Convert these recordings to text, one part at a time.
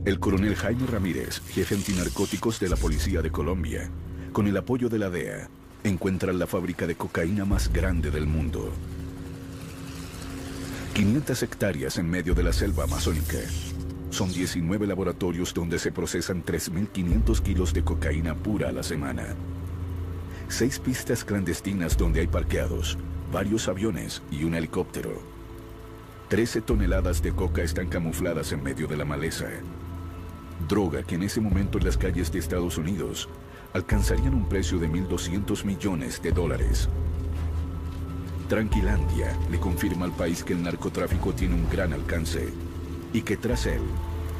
El coronel Jaime Ramírez, jefe antinarcóticos de la Policía de Colombia, con el apoyo de la DEA, encuentra la fábrica de cocaína más grande del mundo. 500 hectáreas en medio de la selva amazónica. Son 19 laboratorios donde se procesan 3.500 kilos de cocaína pura a la semana. 6 pistas clandestinas donde hay parqueados, varios aviones y un helicóptero. 13 toneladas de coca están camufladas en medio de la maleza. Droga que en ese momento en las calles de Estados Unidos alcanzarían un precio de $1.200 millones. Tranquilandia le confirma al país que el narcotráfico tiene un gran alcance y que tras él,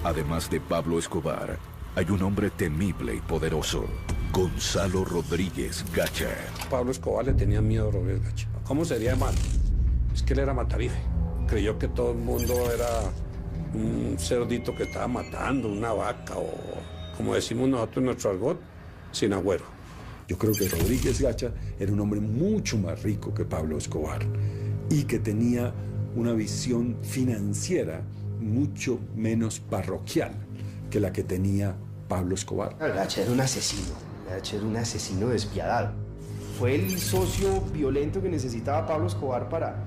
además de Pablo Escobar, hay un hombre temible y poderoso, Gonzalo Rodríguez Gacha. Pablo Escobar le tenía miedo a Rodríguez Gacha. ¿Cómo sería mal? Es que él era matarife. Creyó que todo el mundo era un cerdito que estaba matando, una vaca o, como decimos nosotros en nuestro argot, sin agüero. Yo creo que Rodríguez Gacha era un hombre mucho más rico que Pablo Escobar y que tenía una visión financiera mucho menos parroquial que la que tenía Pablo Escobar. Gacha era un asesino, Gacha era un asesino despiadado. Fue el socio violento que necesitaba Pablo Escobar para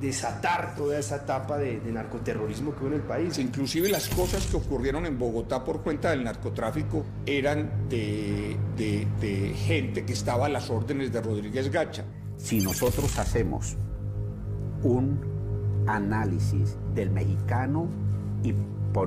desatar toda esa etapa de narcoterrorismo que hubo en el país. Inclusive las cosas que ocurrieron en Bogotá por cuenta del narcotráfico eran de gente que estaba a las órdenes de Rodríguez Gacha. Si nosotros hacemos un análisis del mexicano y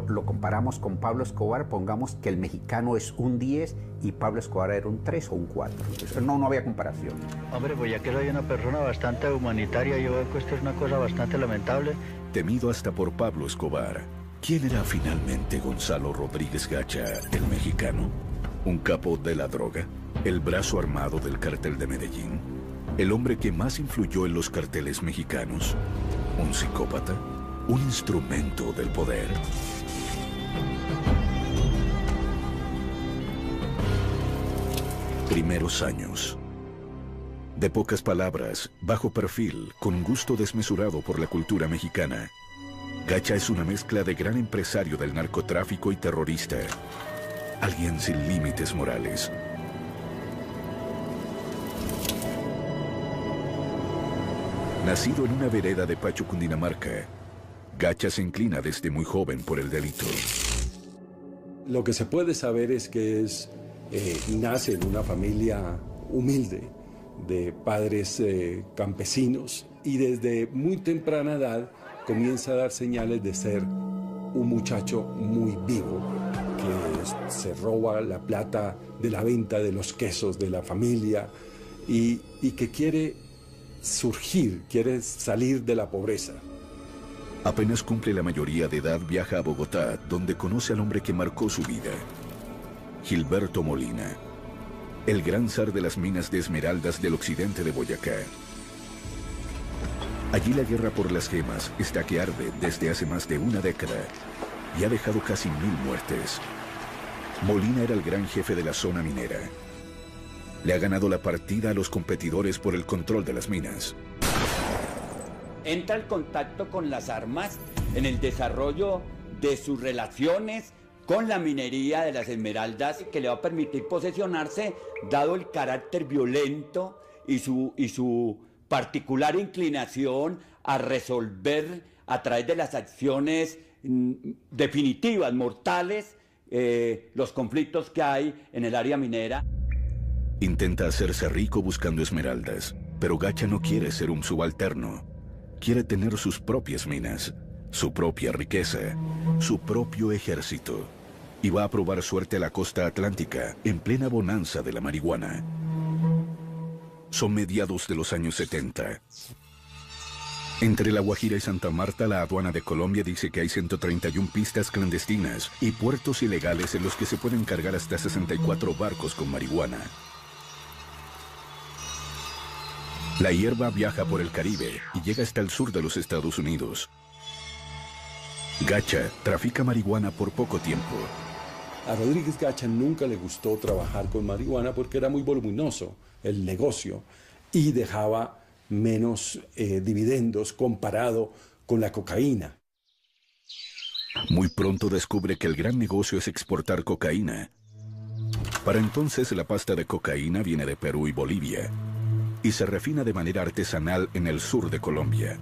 lo comparamos con Pablo Escobar, pongamos que el mexicano es un 10 y Pablo Escobar era un 3 o un 4. Entonces, no había comparación. Hombre, pues ya que soy una persona bastante humanitaria, yo veo que esto es una cosa bastante lamentable. Temido hasta por Pablo Escobar, ¿quién era finalmente Gonzalo Rodríguez Gacha, el mexicano? ¿Un capo de la droga? ¿El brazo armado del cártel de Medellín? ¿El hombre que más influyó en los carteles mexicanos? ¿Un psicópata? ¿Un instrumento del poder? Primeros años. De pocas palabras, bajo perfil, con gusto desmesurado por la cultura mexicana. Gacha es una mezcla de gran empresario del narcotráfico y terrorista. Alguien sin límites morales. Nacido en una vereda de Pacho, Cundinamarca, Gacha se inclina desde muy joven por el delito. Lo que se puede saber es que nace en una familia humilde, de padres campesinos, y desde muy temprana edad comienza a dar señales de ser un muchacho muy vivo, que se roba la plata de la venta de los quesos de la familia y que quiere surgir, quiere salir de la pobreza. Apenas cumple la mayoría de edad, viaja a Bogotá, donde conoce al hombre que marcó su vida, Gilberto Molina, el gran zar de las minas de esmeraldas del occidente de Boyacá. Allí la guerra por las gemas está que arde desde hace más de una década y ha dejado casi 1000 muertes. Molina era el gran jefe de la zona minera. Le ha ganado la partida a los competidores por el control de las minas. Entra el contacto con las armas en el desarrollo de sus relaciones con la minería de las esmeraldas, que le va a permitir posesionarse, dado el carácter violento y su particular inclinación a resolver a través de las acciones definitivas, mortales, los conflictos que hay en el área minera. Intenta hacerse rico buscando esmeraldas, pero Gacha no quiere ser un subalterno. Quiere tener sus propias minas, su propia riqueza, su propio ejército. Y va a probar suerte a la costa atlántica, en plena bonanza de la marihuana. Son mediados de los años 70. Entre La Guajira y Santa Marta, la aduana de Colombia dice que hay 131 pistas clandestinas y puertos ilegales en los que se pueden cargar hasta 64 barcos con marihuana. La hierba viaja por el Caribe y llega hasta el sur de los Estados Unidos. Gacha trafica marihuana por poco tiempo. A Rodríguez Gacha nunca le gustó trabajar con marihuana porque era muy voluminoso el negocio y dejaba menos dividendos comparado con la cocaína. Muy pronto descubre que el gran negocio es exportar cocaína. Para entonces la pasta de cocaína viene de Perú y Bolivia y se refina de manera artesanal en el sur de Colombia.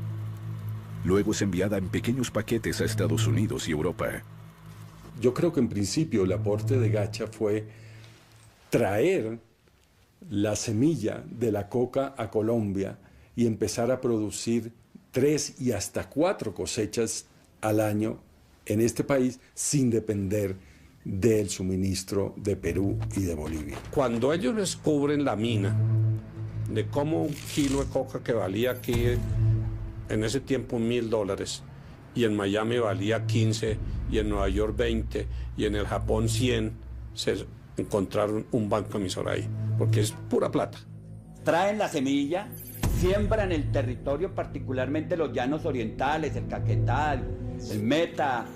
Luego es enviada en pequeños paquetes a Estados Unidos y Europa. Yo creo que en principio el aporte de Gacha fue traer la semilla de la coca a Colombia y empezar a producir 3 y hasta 4 cosechas al año en este país sin depender del suministro de Perú y de Bolivia. Cuando ellos descubren la mina, de cómo un kilo de coca que valía aquí en ese tiempo $1.000 y en Miami valía 15 y en Nueva York 20 y en el Japón 100, se encontraron un banco emisor ahí, porque es pura plata. Traen la semilla, siembran el territorio, particularmente los llanos orientales, el Caquetá, el Meta,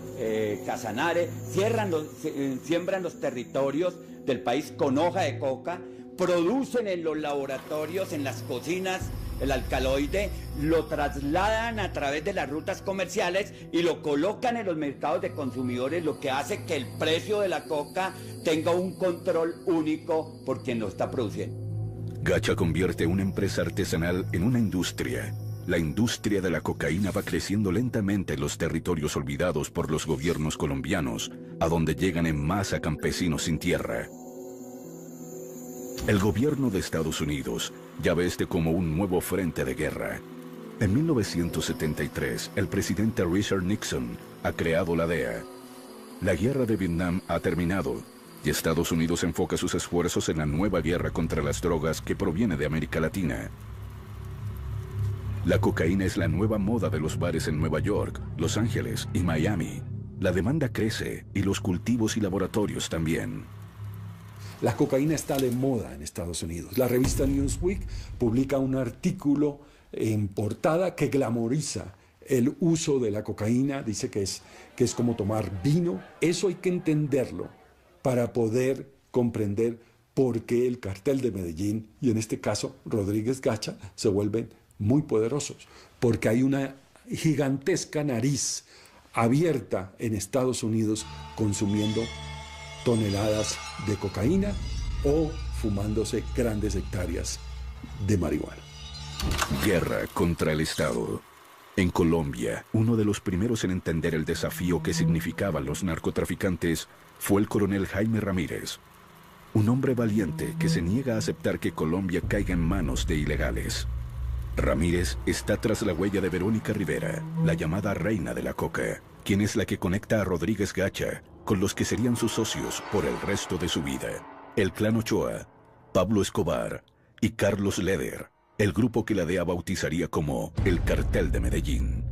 Casanare, siembran los territorios del país con hoja de coca, producen en los laboratorios, en las cocinas, el alcaloide, lo trasladan a través de las rutas comerciales y lo colocan en los mercados de consumidores, lo que hace que el precio de la coca tenga un control único por quien lo está produciendo. Gacha convierte una empresa artesanal en una industria. La industria de la cocaína va creciendo lentamente en los territorios olvidados por los gobiernos colombianos, a donde llegan en masa campesinos sin tierra. El gobierno de Estados Unidos ya ve este como un nuevo frente de guerra. En 1973, el presidente Richard Nixon ha creado la DEA. La guerra de Vietnam ha terminado y Estados Unidos enfoca sus esfuerzos en la nueva guerra contra las drogas que proviene de América Latina. La cocaína es la nueva moda de los bares en Nueva York, Los Ángeles y Miami. La demanda crece y los cultivos y laboratorios también. La cocaína está de moda en Estados Unidos. La revista Newsweek publica un artículo en portada que glamoriza el uso de la cocaína. Dice que es como tomar vino. Eso hay que entenderlo para poder comprender por qué el cartel de Medellín, y en este caso Rodríguez Gacha, se vuelven muy poderosos. Porque hay una gigantesca nariz abierta en Estados Unidos consumiendo toneladas de cocaína o fumándose grandes hectáreas de marihuana. Guerra contra el Estado. En Colombia, uno de los primeros en entender el desafío que significaban los narcotraficantes fue el coronel Jaime Ramírez, un hombre valiente que se niega a aceptar que Colombia caiga en manos de ilegales. Ramírez está tras la huella de Verónica Rivera, la llamada reina de la coca, quien es la que conecta a Rodríguez Gacha con los que serían sus socios por el resto de su vida. El clan Ochoa, Pablo Escobar y Carlos Leder, el grupo que la DEA bautizaría como el Cartel de Medellín.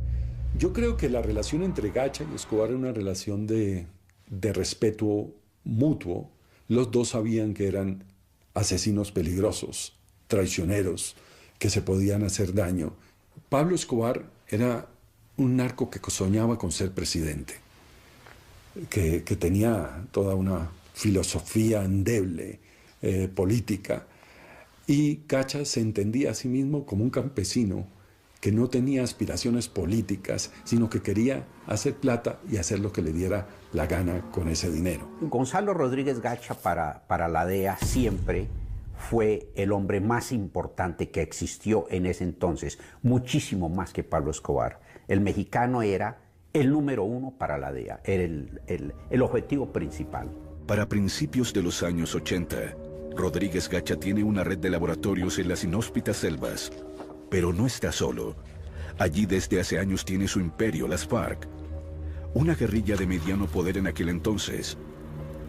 Yo creo que la relación entre Gacha y Escobar era una relación de respeto mutuo. Los dos sabían que eran asesinos peligrosos, traicioneros, que se podían hacer daño. Pablo Escobar era un narco que soñaba con ser presidente, que tenía toda una filosofía endeble, política, y Gacha se entendía a sí mismo como un campesino que no tenía aspiraciones políticas, sino que quería hacer plata y hacer lo que le diera la gana con ese dinero. Gonzalo Rodríguez Gacha para la DEA siempre fue el hombre más importante que existió en ese entonces, muchísimo más que Pablo Escobar. El mexicano era el número 1 para la DEA, era el objetivo principal. Para principios de los años 80, Rodríguez Gacha tiene una red de laboratorios en las inhóspitas selvas. Pero no está solo. Allí desde hace años tiene su imperio, las FARC. Una guerrilla de mediano poder en aquel entonces,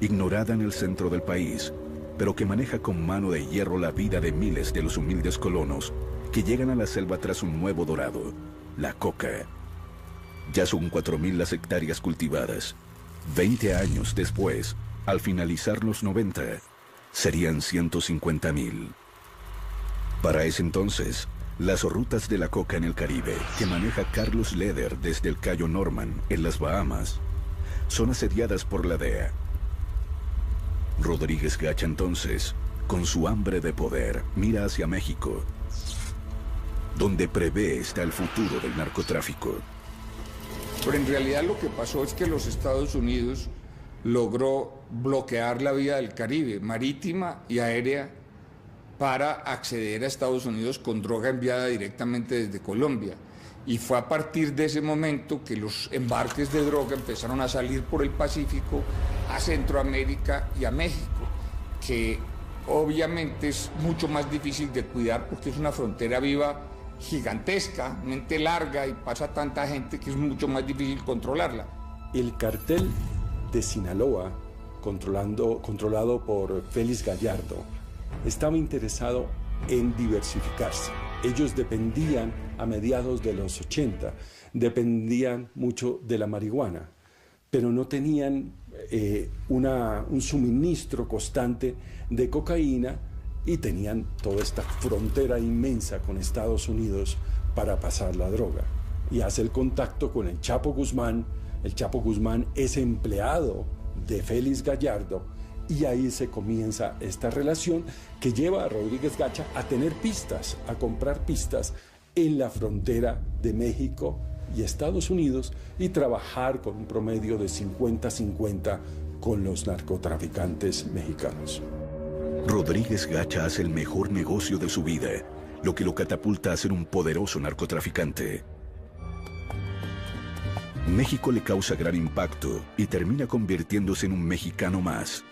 ignorada en el centro del país, pero que maneja con mano de hierro la vida de miles de los humildes colonos que llegan a la selva tras un nuevo dorado, la coca. Ya son 4.000 las hectáreas cultivadas. 20 años después, al finalizar los 90, serían 150.000. Para ese entonces, las rutas de la coca en el Caribe, que maneja Carlos Leder desde el Cayo Norman, en las Bahamas, son asediadas por la DEA. Rodríguez Gacha entonces, con su hambre de poder, mira hacia México, donde prevé está el futuro del narcotráfico. Pero en realidad lo que pasó es que los Estados Unidos logró bloquear la vía del Caribe, marítima y aérea, para acceder a Estados Unidos con droga enviada directamente desde Colombia. Y fue a partir de ese momento que los embarques de droga empezaron a salir por el Pacífico a Centroamérica y a México, que obviamente es mucho más difícil de cuidar porque es una frontera viva gigantescamente larga y pasa tanta gente que es mucho más difícil controlarla. El cartel de Sinaloa, controlado por Félix Gallardo, estaba interesado en diversificarse. Ellos dependían, a mediados de los 80, dependían mucho de la marihuana, pero no tenían un suministro constante de cocaína y tenían toda esta frontera inmensa con Estados Unidos para pasar la droga. Y hace el contacto con el Chapo Guzmán. El Chapo Guzmán es empleado de Félix Gallardo y ahí se comienza esta relación que lleva a Rodríguez Gacha a tener pistas, a comprar pistas en la frontera de México y Estados Unidos y trabajar con un promedio de 50-50 con los narcotraficantes mexicanos. Rodríguez Gacha hace el mejor negocio de su vida, lo que lo catapulta a ser un poderoso narcotraficante. México le causa gran impacto y termina convirtiéndose en un mexicano más.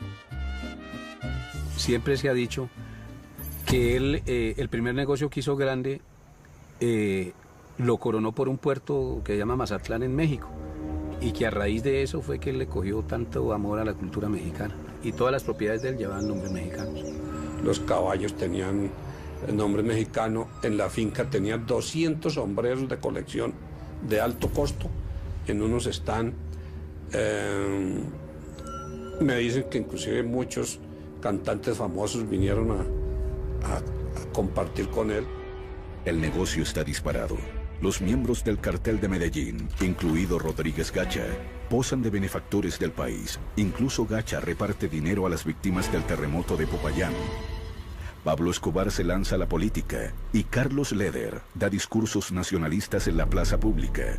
Siempre se ha dicho que él, el primer negocio que hizo grande, lo coronó por un puerto que se llama Mazatlán en México, y que a raíz de eso fue que él le cogió tanto amor a la cultura mexicana, y todas las propiedades de él llevaban nombres mexicanos. Los caballos tenían el nombre mexicano, en la finca tenía 200 sombreros de colección de alto costo, en unos están, me dicen que inclusive muchos cantantes famosos vinieron a compartir con él. El negocio está disparado. Los miembros del cartel de Medellín, incluido Rodríguez Gacha, posan de benefactores del país. Incluso Gacha reparte dinero a las víctimas del terremoto de Popayán. Pablo Escobar se lanza a la política y Carlos Leder da discursos nacionalistas en la plaza pública.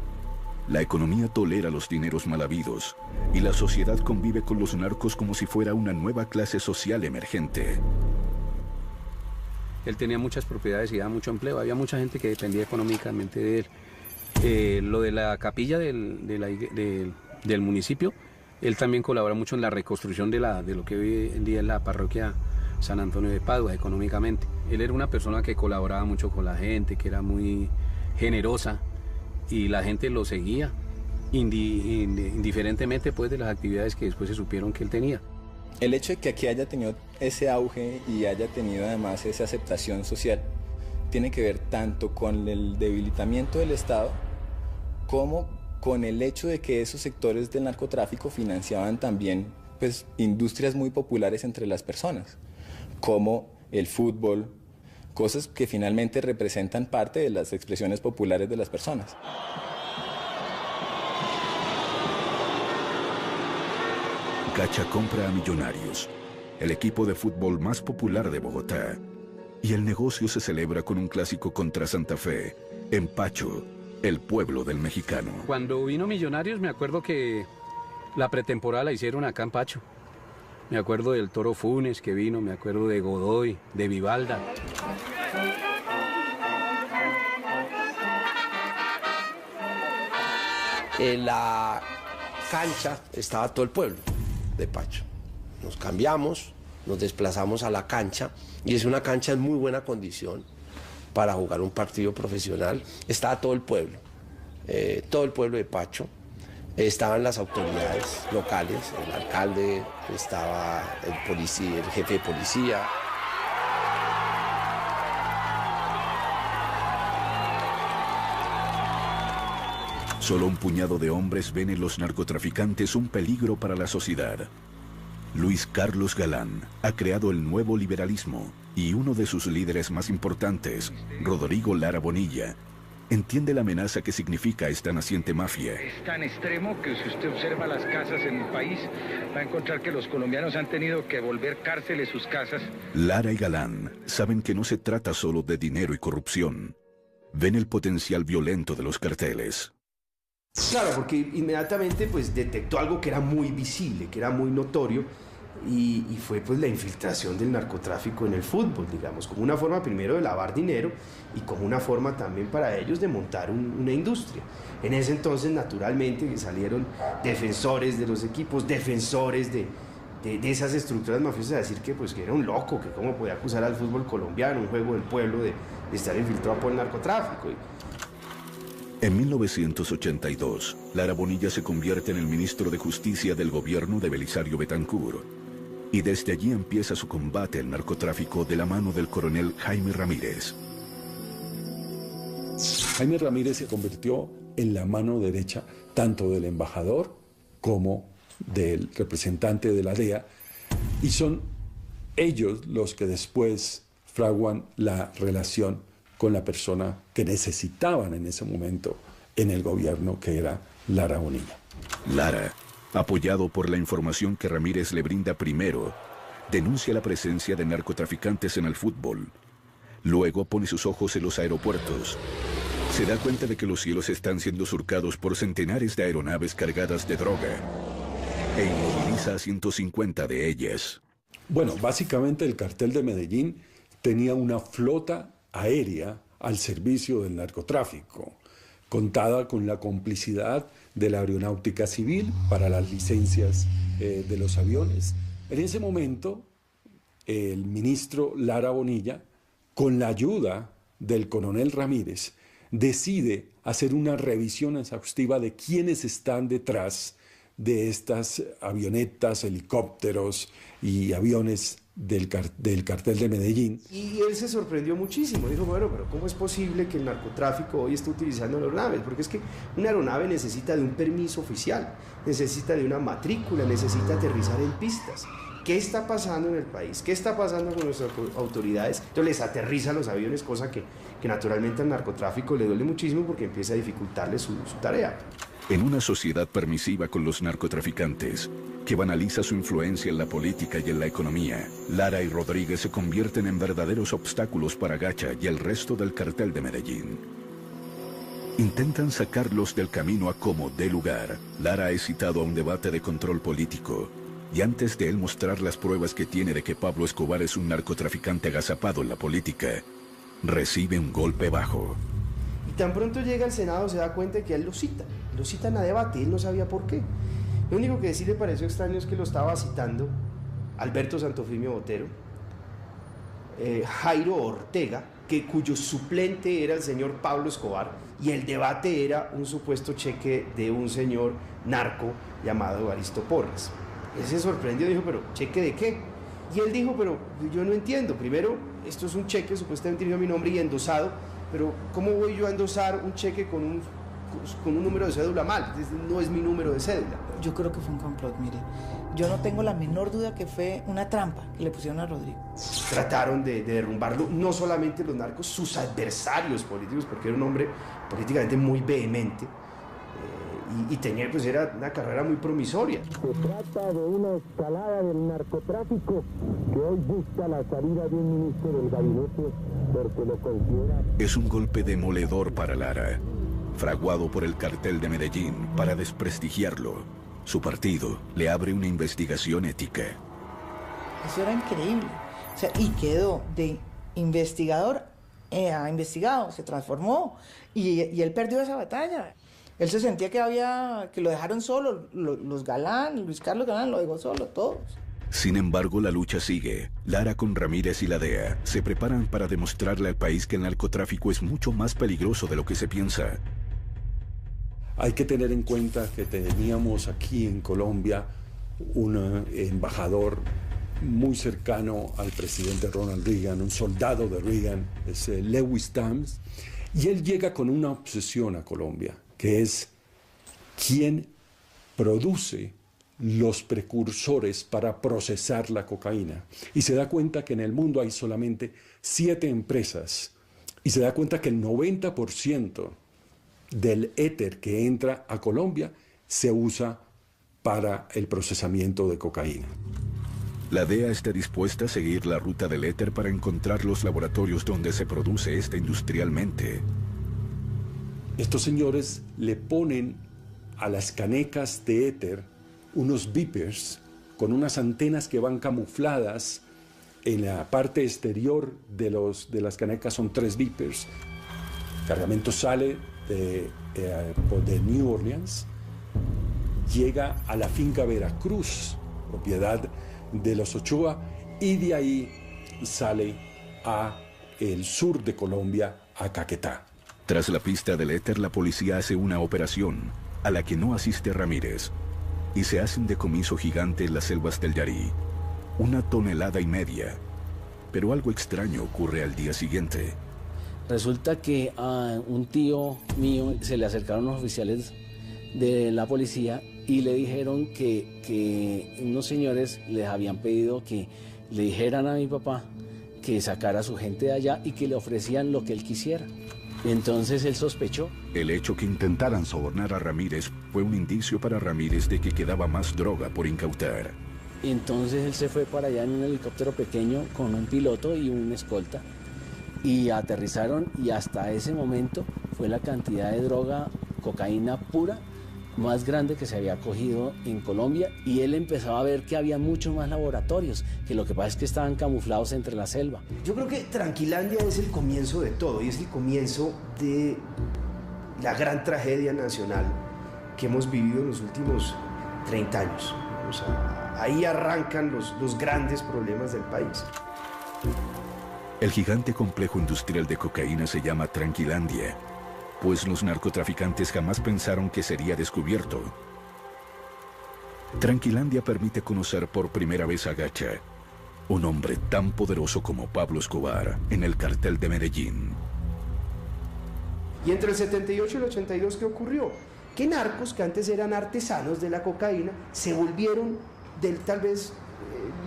La economía tolera los dineros mal habidos y la sociedad convive con los narcos como si fuera una nueva clase social emergente. Él tenía muchas propiedades y daba mucho empleo, había mucha gente que dependía económicamente de él. Lo de la capilla del municipio, él también colabora mucho en la reconstrucción de lo que hoy en día es la parroquia San Antonio de Padua económicamente. Él era una persona que colaboraba mucho con la gente, que era muy generosa y la gente lo seguía indiferentemente pues, de las actividades que después se supieron que él tenía. El hecho de que aquí haya tenido ese auge y haya tenido además esa aceptación social tiene que ver tanto con el debilitamiento del Estado como con el hecho de que esos sectores del narcotráfico financiaban también pues, industrias muy populares entre las personas, como el fútbol, cosas que finalmente representan parte de las expresiones populares de las personas. Gacha compra a Millonarios, el equipo de fútbol más popular de Bogotá, y el negocio se celebra con un clásico contra Santa Fe, en Pacho, el pueblo del mexicano. Cuando vino Millonarios me acuerdo que la pretemporada la hicieron acá en Pacho. Me acuerdo del Toro Funes que vino, me acuerdo de Godoy, de Vivalda. En la cancha estaba todo el pueblo de Pacho. Nos cambiamos, nos desplazamos a la cancha y es una cancha en muy buena condición para jugar un partido profesional. Estaba todo el pueblo de Pacho. Estaban las autoridades locales, el alcalde, estaba el policía, el jefe de policía. Solo un puñado de hombres ven en los narcotraficantes un peligro para la sociedad. Luis Carlos Galán ha creado el nuevo liberalismo y uno de sus líderes más importantes, Rodrigo Lara Bonilla, entiende la amenaza que significa esta naciente mafia. Es tan extremo que si usted observa las casas en el país, va a encontrar que los colombianos han tenido que volver cárceles sus casas. Lara y Galán saben que no se trata solo de dinero y corrupción. Ven el potencial violento de los carteles. Claro, porque inmediatamente pues detectó algo que era muy visible, que era muy notorio, y fue pues la infiltración del narcotráfico en el fútbol, digamos, como una forma primero de lavar dinero y como una forma también para ellos de montar una industria. En ese entonces, naturalmente, salieron defensores de los equipos, defensores de esas estructuras mafiosas, a decir que era un loco, que cómo podía acusar al fútbol colombiano, un juego del pueblo, de estar infiltrado por el narcotráfico. En 1982, Lara Bonilla se convierte en el ministro de Justicia del gobierno de Belisario Betancur, y desde allí empieza su combate al narcotráfico de la mano del coronel Jaime Ramírez. Jaime Ramírez se convirtió en la mano derecha tanto del embajador como del representante de la DEA, y son ellos los que después fraguan la relación con la persona que necesitaban en ese momento en el gobierno, que era Lara Bonilla. Lara, apoyado por la información que Ramírez le brinda primero, denuncia la presencia de narcotraficantes en el fútbol. Luego pone sus ojos en los aeropuertos. Se da cuenta de que los cielos están siendo surcados por centenares de aeronaves cargadas de droga e inmoviliza a 150 de ellas. Bueno, básicamente el cartel de Medellín tenía una flota aérea al servicio del narcotráfico, contada con la complicidad de la aeronáutica civil para las licencias de los aviones. En ese momento, el ministro Lara Bonilla, con la ayuda del coronel Ramírez, decide hacer una revisión exhaustiva de quiénes están detrás de estas avionetas, helicópteros y aviones del cartel de Medellín. Y él se sorprendió muchísimo, dijo, bueno, pero ¿cómo es posible que el narcotráfico hoy esté utilizando aeronaves? Porque es que una aeronave necesita de un permiso oficial, necesita de una matrícula, necesita aterrizar en pistas. ¿Qué está pasando en el país? ¿Qué está pasando con nuestras autoridades? Entonces les aterrizan los aviones, cosa que naturalmente al narcotráfico le duele muchísimo porque empieza a dificultarle su tarea. En una sociedad permisiva con los narcotraficantes, que banaliza su influencia en la política y en la economía, Lara y Rodríguez se convierten en verdaderos obstáculos para Gacha y el resto del cartel de Medellín. Intentan sacarlos del camino a como dé lugar. Lara es citado a un debate de control político, y antes de él mostrar las pruebas que tiene de que Pablo Escobar es un narcotraficante agazapado en la política, recibe un golpe bajo. Y tan pronto llega al Senado se da cuenta de que él lo citan a debate, él no sabía por qué. Lo único que sí le pareció extraño es que lo estaba citando Alberto Santofimio Botero, Jairo Ortega, cuyo suplente era el señor Pablo Escobar, y el debate era un supuesto cheque de un señor narco llamado Evaristo Porras. Él se sorprendió y dijo, ¿pero cheque de qué? Y él dijo, pero yo no entiendo. Primero, esto es un cheque supuestamente dirigido a mi nombre y endosado, pero ¿cómo voy yo a endosar un cheque con un número de cédula mal? No es mi número de cédula. Yo creo que fue un complot, mire. Yo no tengo la menor duda que fue una trampa que le pusieron a Rodrigo. Trataron de derrumbarlo, no solamente los narcos, sus adversarios políticos, porque era un hombre políticamente muy vehemente. Y tenía, pues era una carrera muy promisoria. Se trata de una escalada del narcotráfico que hoy busca la salida de un ministro del gabinete porque lo considera... Es un golpe demoledor para Lara, fraguado por el cartel de Medellín para desprestigiarlo. Su partido le abre una investigación ética. Eso era increíble. O sea, y quedó de investigador a investigado, se transformó y él perdió esa batalla. Él se sentía que lo dejaron solo, los Galán, Luis Carlos Galán lo dejó solo, todos. Sin embargo, la lucha sigue. Lara con Ramírez y la DEA se preparan para demostrarle al país que el narcotráfico es mucho más peligroso de lo que se piensa. Hay que tener en cuenta que teníamos aquí en Colombia un embajador muy cercano al presidente Ronald Reagan, un soldado de Reagan, es Lewis Tams, y él llega con una obsesión a Colombia, que es quién produce los precursores para procesar la cocaína. Y se da cuenta que en el mundo hay solamente 7 empresas. Y se da cuenta que el 90% del éter que entra a Colombia se usa para el procesamiento de cocaína. La DEA está dispuesta a seguir la ruta del éter para encontrar los laboratorios donde se produce esta industrialmente. Estos señores le ponen a las canecas de éter unos beepers con unas antenas que van camufladas en la parte exterior de las canecas. Son 3 beepers. El cargamento sale de New Orleans, llega a la finca Veracruz, propiedad de los Ochoa, y de ahí sale a el sur de Colombia, a Caquetá. Tras la pista del éter, la policía hace una operación a la que no asiste Ramírez y se hace un decomiso gigante en las selvas del Yarí, 1,5 toneladas. Pero algo extraño ocurre al día siguiente. Resulta que a un tío mío se le acercaron unos oficiales de la policía y le dijeron que unos señores les habían pedido que le dijeran a mi papá que sacara a su gente de allá y que le ofrecían lo que él quisiera. Entonces él sospechó. El hecho que intentaran sobornar a Ramírez fue un indicio para Ramírez de que quedaba más droga por incautar. Entonces él se fue para allá en un helicóptero pequeño con un piloto y un escolta y aterrizaron, y hasta ese momento fue la cantidad de droga, cocaína pura, más grande que se había cogido en Colombia, y él empezaba a ver que había muchos más laboratorios, que lo que pasa es que estaban camuflados entre la selva. Yo creo que Tranquilandia es el comienzo de todo, y es el comienzo de la gran tragedia nacional que hemos vivido en los últimos 30 años. O sea, ahí arrancan los grandes problemas del país. El gigante complejo industrial de cocaína se llama Tranquilandia, pues los narcotraficantes jamás pensaron que sería descubierto. Tranquilandia permite conocer por primera vez a Gacha, un hombre tan poderoso como Pablo Escobar en el cartel de Medellín. Y entre el 78 y el 82, ¿qué ocurrió? Que narcos que antes eran artesanos de la cocaína se volvieron tal vez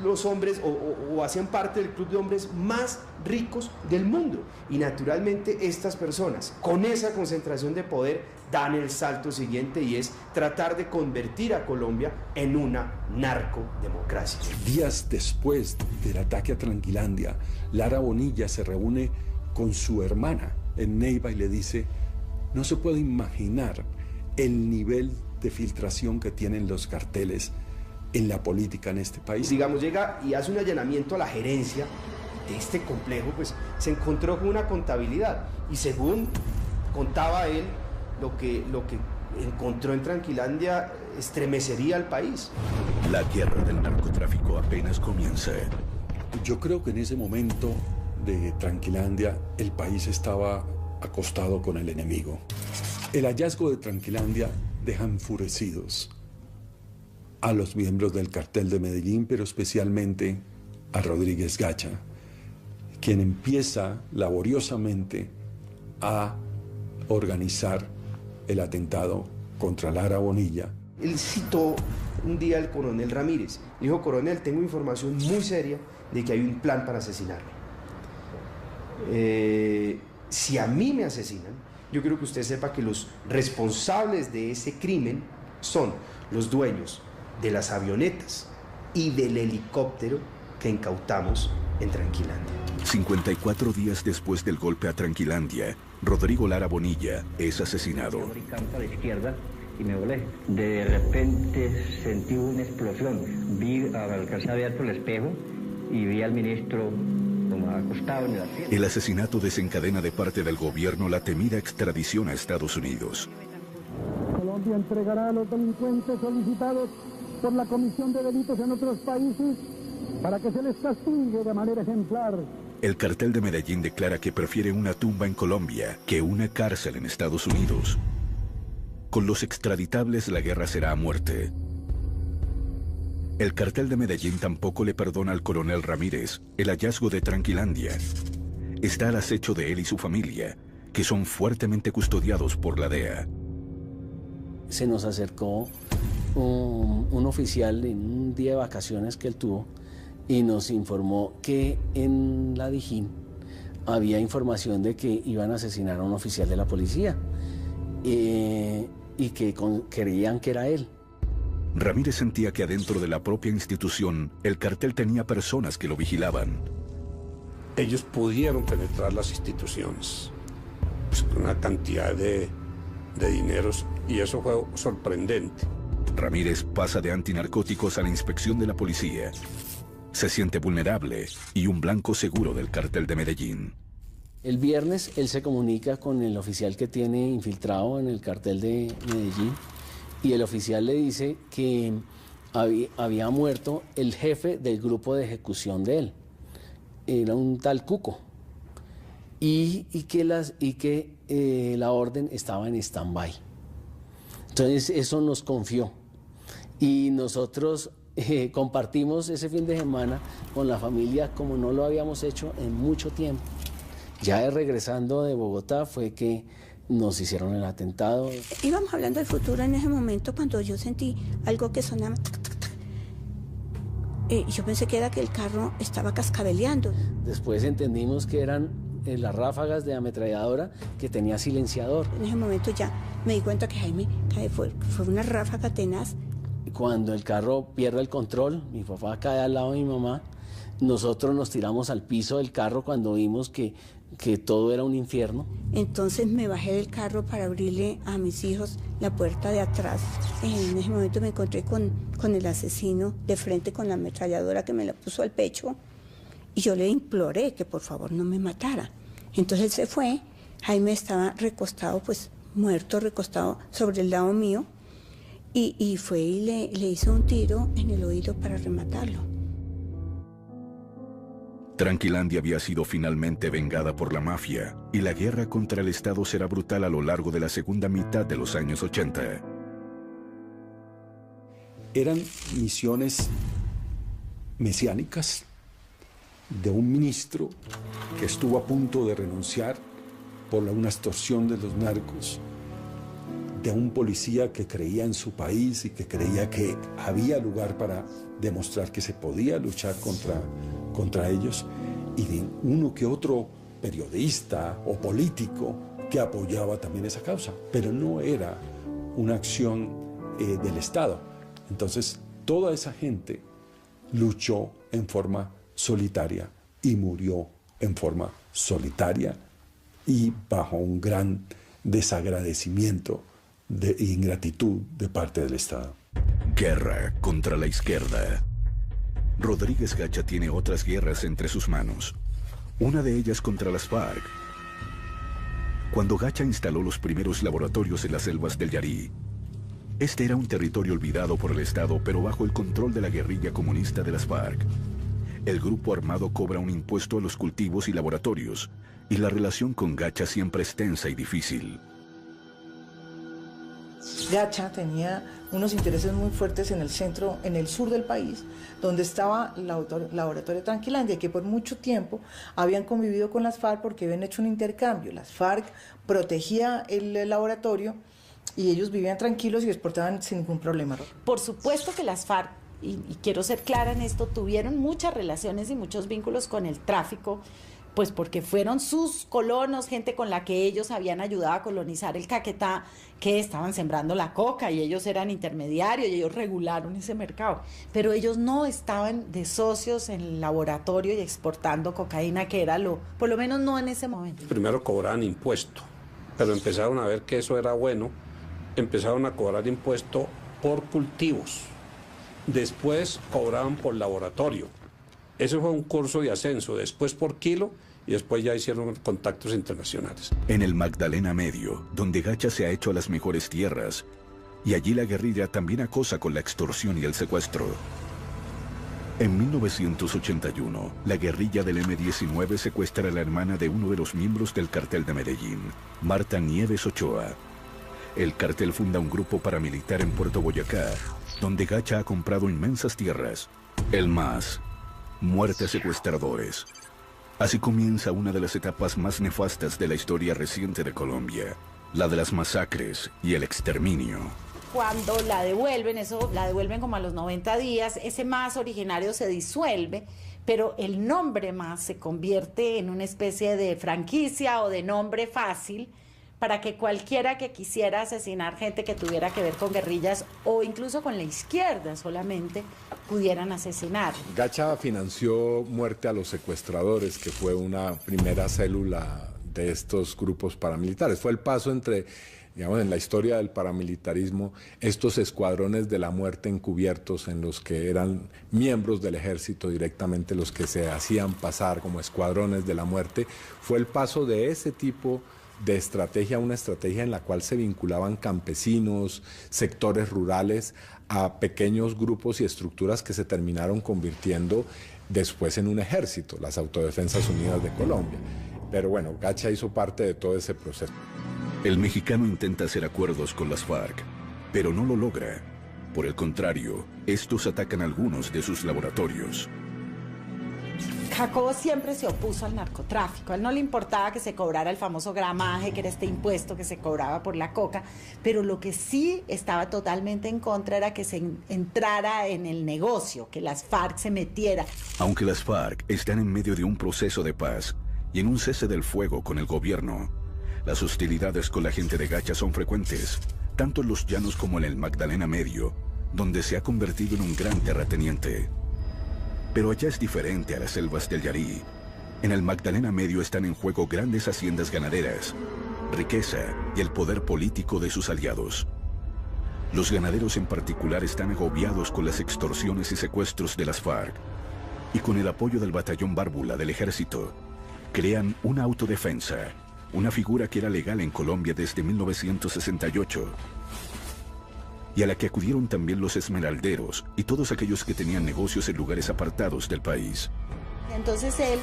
los hombres o hacían parte del club de hombres más ricos del mundo. Y naturalmente estas personas, con esa concentración de poder, dan el salto siguiente, y es tratar de convertir a Colombia en una narcodemocracia. Días después del ataque a Tranquilandia, Lara Bonilla se reúne con su hermana en Neiva y le dice: no se puede imaginar el nivel de filtración que tienen los carteles en la política en este país. Digamos, llega y hace un allanamiento a la gerencia de este complejo, pues se encontró con una contabilidad, y según contaba él, lo que encontró en Tranquilandia estremecería al país. La guerra del narcotráfico apenas comienza. Yo creo que en ese momento de Tranquilandia el país estaba acostado con el enemigo. El hallazgo de Tranquilandia deja enfurecidos a los miembros del cartel de Medellín, pero especialmente a Rodríguez Gacha, quien empieza laboriosamente a organizar el atentado contra Lara Bonilla. Él citó un día al coronel Ramírez. Dijo: coronel, tengo información muy seria de que hay un plan para asesinarme. Si a mí me asesinan, yo quiero que usted sepa que los responsables de ese crimen son los dueños de las avionetas y del helicóptero que incautamos en Tranquilandia. 54 días después del golpe a Tranquilandia, Rodrigo Lara Bonilla es asesinado. A la izquierda y me volé. De repente sentí una explosión. Alcancé a ver por el espejo y vi al ministro como acostado en el asiento. El asesinato desencadena de parte del gobierno la temida extradición a Estados Unidos. Colombia entregará a los delincuentes solicitados por la comisión de delitos en otros países para que se les castigue de manera ejemplar. El cartel de Medellín declara que prefiere una tumba en Colombia que una cárcel en Estados Unidos. Con los extraditables la guerra será a muerte. El cartel de Medellín tampoco le perdona al coronel Ramírez el hallazgo de Tranquilandia. Está al acecho de él y su familia, que son fuertemente custodiados por la DEA. Se nos acercó un oficial en un día de vacaciones que él tuvo y nos informó que en la Dijín había información de que iban a asesinar a un oficial de la policía y que creían que era él. Ramírez sentía que adentro de la propia institución el cartel tenía personas que lo vigilaban. Ellos pudieron penetrar las instituciones, pues, con una cantidad de de dineros, y eso fue sorprendente. Ramírez pasa de antinarcóticos a la inspección de la policía. Se siente vulnerable y un blanco seguro del cartel de Medellín. El viernes él se comunica con el oficial que tiene infiltrado en el cartel de Medellín y el oficial le dice que había muerto el jefe del grupo de ejecución de él. Era un tal Cuco. Y que la orden estaba en stand-by. Entonces eso nos confió. Y nosotros compartimos ese fin de semana con la familia como no lo habíamos hecho en mucho tiempo. Ya regresando de Bogotá fue que nos hicieron el atentado. Íbamos hablando del futuro en ese momento cuando yo sentí algo que sonaba. Yo pensé que era que el carro estaba cascabeleando. Después entendimos que eran las ráfagas de ametralladora que tenía silenciador. En ese momento ya me di cuenta que Jaime fue una ráfaga tenaz. Cuando el carro pierde el control, mi papá cae al lado de mi mamá, nosotros nos tiramos al piso del carro cuando vimos que todo era un infierno. Entonces me bajé del carro para abrirle a mis hijos la puerta de atrás. En ese momento me encontré con el asesino de frente con la ametralladora que me la puso al pecho y yo le imploré que por favor no me matara. Entonces él se fue, Jaime estaba recostado, pues muerto, recostado sobre el lado mío y fue y le hizo un tiro en el oído para rematarlo. Tranquilandia había sido finalmente vengada por la mafia y la guerra contra el Estado será brutal a lo largo de la segunda mitad de los años 80. Eran misiones mesiánicas de un ministro que estuvo a punto de renunciar por una extorsión de los narcos, de un policía que creía en su país y que creía que había lugar para demostrar que se podía luchar contra ellos, y de uno que otro periodista o político que apoyaba también esa causa, pero no era una acción del Estado. Entonces toda esa gente luchó en forma solitaria y murió en forma solitaria y bajo un gran desagradecimiento e ingratitud de parte del Estado. Guerra contra la izquierda. Rodríguez Gacha tiene otras guerras entre sus manos. Una de ellas contra las FARC. Cuando Gacha instaló los primeros laboratorios en las selvas del Yarí, este era un territorio olvidado por el Estado, pero bajo el control de la guerrilla comunista de las FARC. El grupo armado cobra un impuesto a los cultivos y laboratorios, y la relación con Gacha siempre es tensa y difícil. Gacha tenía unos intereses muy fuertes en el centro, en el sur del país, donde estaba el laboratorio Tranquilandia, que por mucho tiempo habían convivido con las FARC porque habían hecho un intercambio. Las FARC protegía el laboratorio y ellos vivían tranquilos y exportaban sin ningún problema. Por supuesto que las FARC, y quiero ser clara en esto, tuvieron muchas relaciones y muchos vínculos con el tráfico, pues porque fueron sus colonos, gente con la que ellos habían ayudado a colonizar el Caquetá, que estaban sembrando la coca y ellos eran intermediarios y ellos regularon ese mercado. Pero ellos no estaban de socios en el laboratorio y exportando cocaína, que era por lo menos no en ese momento. Primero cobraban impuesto, pero empezaron a ver que eso era bueno, empezaron a cobrar impuesto por cultivos. Después cobraban por laboratorio. Ese fue un curso de ascenso, después por kilo y después ya hicieron contactos internacionales. En el Magdalena Medio, donde Gacha se ha hecho a las mejores tierras, y allí la guerrilla también acosa con la extorsión y el secuestro. En 1981, la guerrilla del M-19 secuestra a la hermana de uno de los miembros del cartel de Medellín, Marta Nieves Ochoa. El cartel funda un grupo paramilitar en Puerto Boyacá, donde Gacha ha comprado inmensas tierras. El MAS, muerte a secuestradores. Así comienza una de las etapas más nefastas de la historia reciente de Colombia, la de las masacres y el exterminio. Cuando la devuelven, la devuelven como a los 90 días, ese MAS originario se disuelve, pero el nombre MAS se convierte en una especie de franquicia o de nombre fácil para que cualquiera que quisiera asesinar gente que tuviera que ver con guerrillas o incluso con la izquierda solamente pudieran asesinar. Gacha financió Muerte a los Secuestradores, que fue una primera célula de estos grupos paramilitares. Fue el paso entre digamos, en la historia del paramilitarismo, estos escuadrones de la muerte encubiertos en los que eran miembros del ejército directamente los que se hacían pasar como escuadrones de la muerte, fue el paso de ese tipo de estrategia a una estrategia en la cual se vinculaban campesinos, sectores rurales, a pequeños grupos y estructuras que se terminaron convirtiendo después en un ejército, las Autodefensas Unidas de Colombia. Pero bueno, Gacha hizo parte de todo ese proceso. El mexicano intenta hacer acuerdos con las FARC, pero no lo logra. Por el contrario, estos atacan algunos de sus laboratorios. Jacobo siempre se opuso al narcotráfico. A él no le importaba que se cobrara el famoso gramaje, que era este impuesto que se cobraba por la coca, pero lo que sí estaba totalmente en contra era que se entrara en el negocio, que las FARC se metiera. Aunque las FARC están en medio de un proceso de paz y en un cese del fuego con el gobierno, las hostilidades con la gente de Gacha son frecuentes, tanto en los llanos como en el Magdalena Medio, donde se ha convertido en un gran terrateniente. Pero allá es diferente a las selvas del Yarí. En el Magdalena Medio están en juego grandes haciendas ganaderas, riqueza y el poder político de sus aliados. Los ganaderos en particular están agobiados con las extorsiones y secuestros de las FARC, y con el apoyo del batallón Bárbula del ejército, crean una autodefensa, una figura que era legal en Colombia desde 1968. Y a la que acudieron también los esmeralderos y todos aquellos que tenían negocios en lugares apartados del país. Entonces él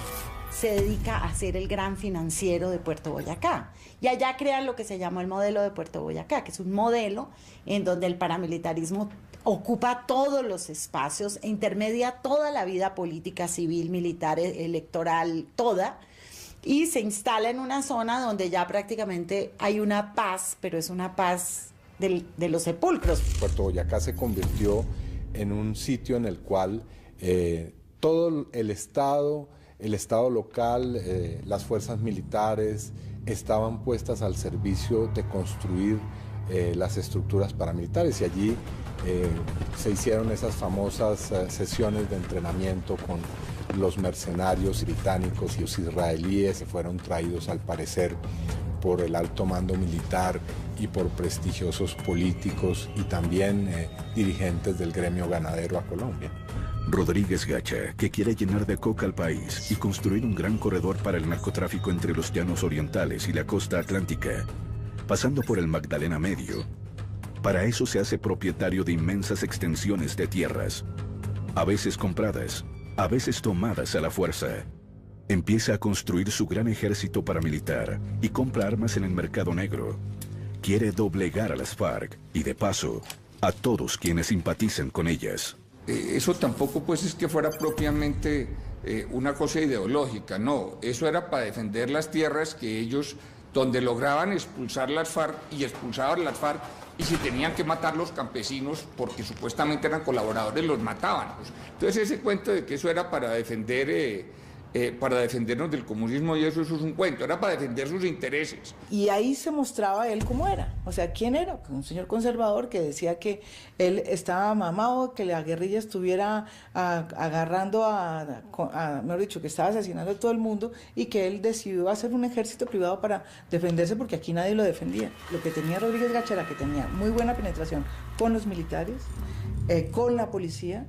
se dedica a ser el gran financiero de Puerto Boyacá. Y allá crean lo que se llamó el modelo de Puerto Boyacá, que es un modelo en donde el paramilitarismo ocupa todos los espacios e intermedia toda la vida política, civil, militar, electoral, toda, y se instala en una zona donde ya prácticamente hay una paz, pero es una paz de los sepulcros. Puerto Boyacá se convirtió en un sitio en el cual todo el Estado local, las fuerzas militares estaban puestas al servicio de construir las estructuras paramilitares, y allí se hicieron esas famosas sesiones de entrenamiento con los mercenarios británicos y los israelíes, que fueron traídos al parecer por el alto mando militar y por prestigiosos políticos y también dirigentes del gremio ganadero a Colombia. Rodríguez Gacha, que quiere llenar de coca al país y construir un gran corredor para el narcotráfico entre los llanos orientales y la costa atlántica, pasando por el Magdalena Medio. Para eso se hace propietario de inmensas extensiones de tierras, a veces compradas, a veces tomadas a la fuerza. Empieza a construir su gran ejército paramilitar y compra armas en el mercado negro. Quiere doblegar a las FARC y, de paso, a todos quienes simpatizan con ellas. Eso tampoco pues es que fuera propiamente una cosa ideológica, no. Eso era para defender las tierras que ellos, donde lograban expulsar las FARC y expulsaban las FARC, y si tenían que matar los campesinos porque supuestamente eran colaboradores, los mataban. Entonces ese cuento de que eso era para defender... para defendernos del comunismo y eso es un cuento, era para defender sus intereses. Y ahí se mostraba él cómo era, o sea, ¿quién era? Un señor conservador que decía que él estaba mamado, que la guerrilla estuviera agarrando mejor dicho, que estaba asesinando a todo el mundo, y que él decidió hacer un ejército privado para defenderse porque aquí nadie lo defendía. Lo que tenía Rodríguez Gacha era que tenía muy buena penetración con los militares, con la policía,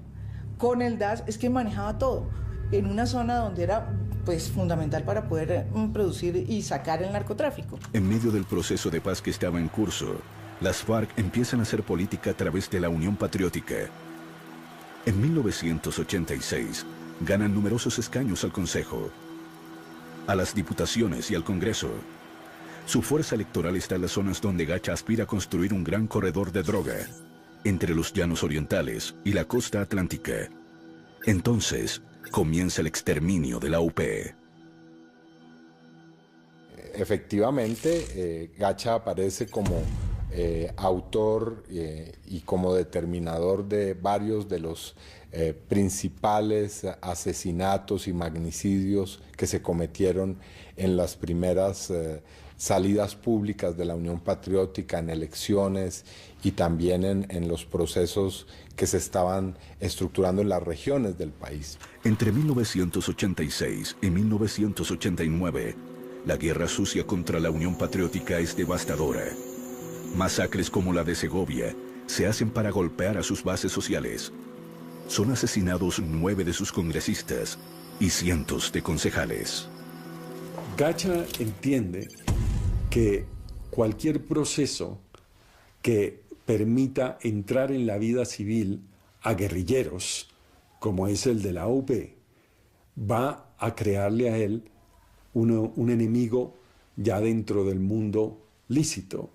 con el DAS, es que manejaba todo en una zona donde era pues fundamental para poder producir y sacar el narcotráfico. En medio del proceso de paz que estaba en curso, las FARC empiezan a hacer política a través de la Unión Patriótica. En 1986 ganan numerosos escaños al Consejo, a las diputaciones y al Congreso. Su fuerza electoral está en las zonas donde Gacha aspira a construir un gran corredor de droga, entre los llanos orientales y la costa atlántica. Entonces, comienza el exterminio de la UP. Efectivamente, Gacha aparece como autor y como determinador de varios de los principales asesinatos y magnicidios que se cometieron en las primeras salidas públicas de la Unión Patriótica, en elecciones y también en los procesos que se estaban estructurando en las regiones del país. Entre 1986 y 1989, la guerra sucia contra la Unión Patriótica es devastadora. Masacres como la de Segovia se hacen para golpear a sus bases sociales. Son asesinados 9 de sus congresistas y cientos de concejales. Gacha entiende que cualquier proceso que permita entrar en la vida civil a guerrilleros, como es el de la UP, va a crearle a él un enemigo ya dentro del mundo lícito,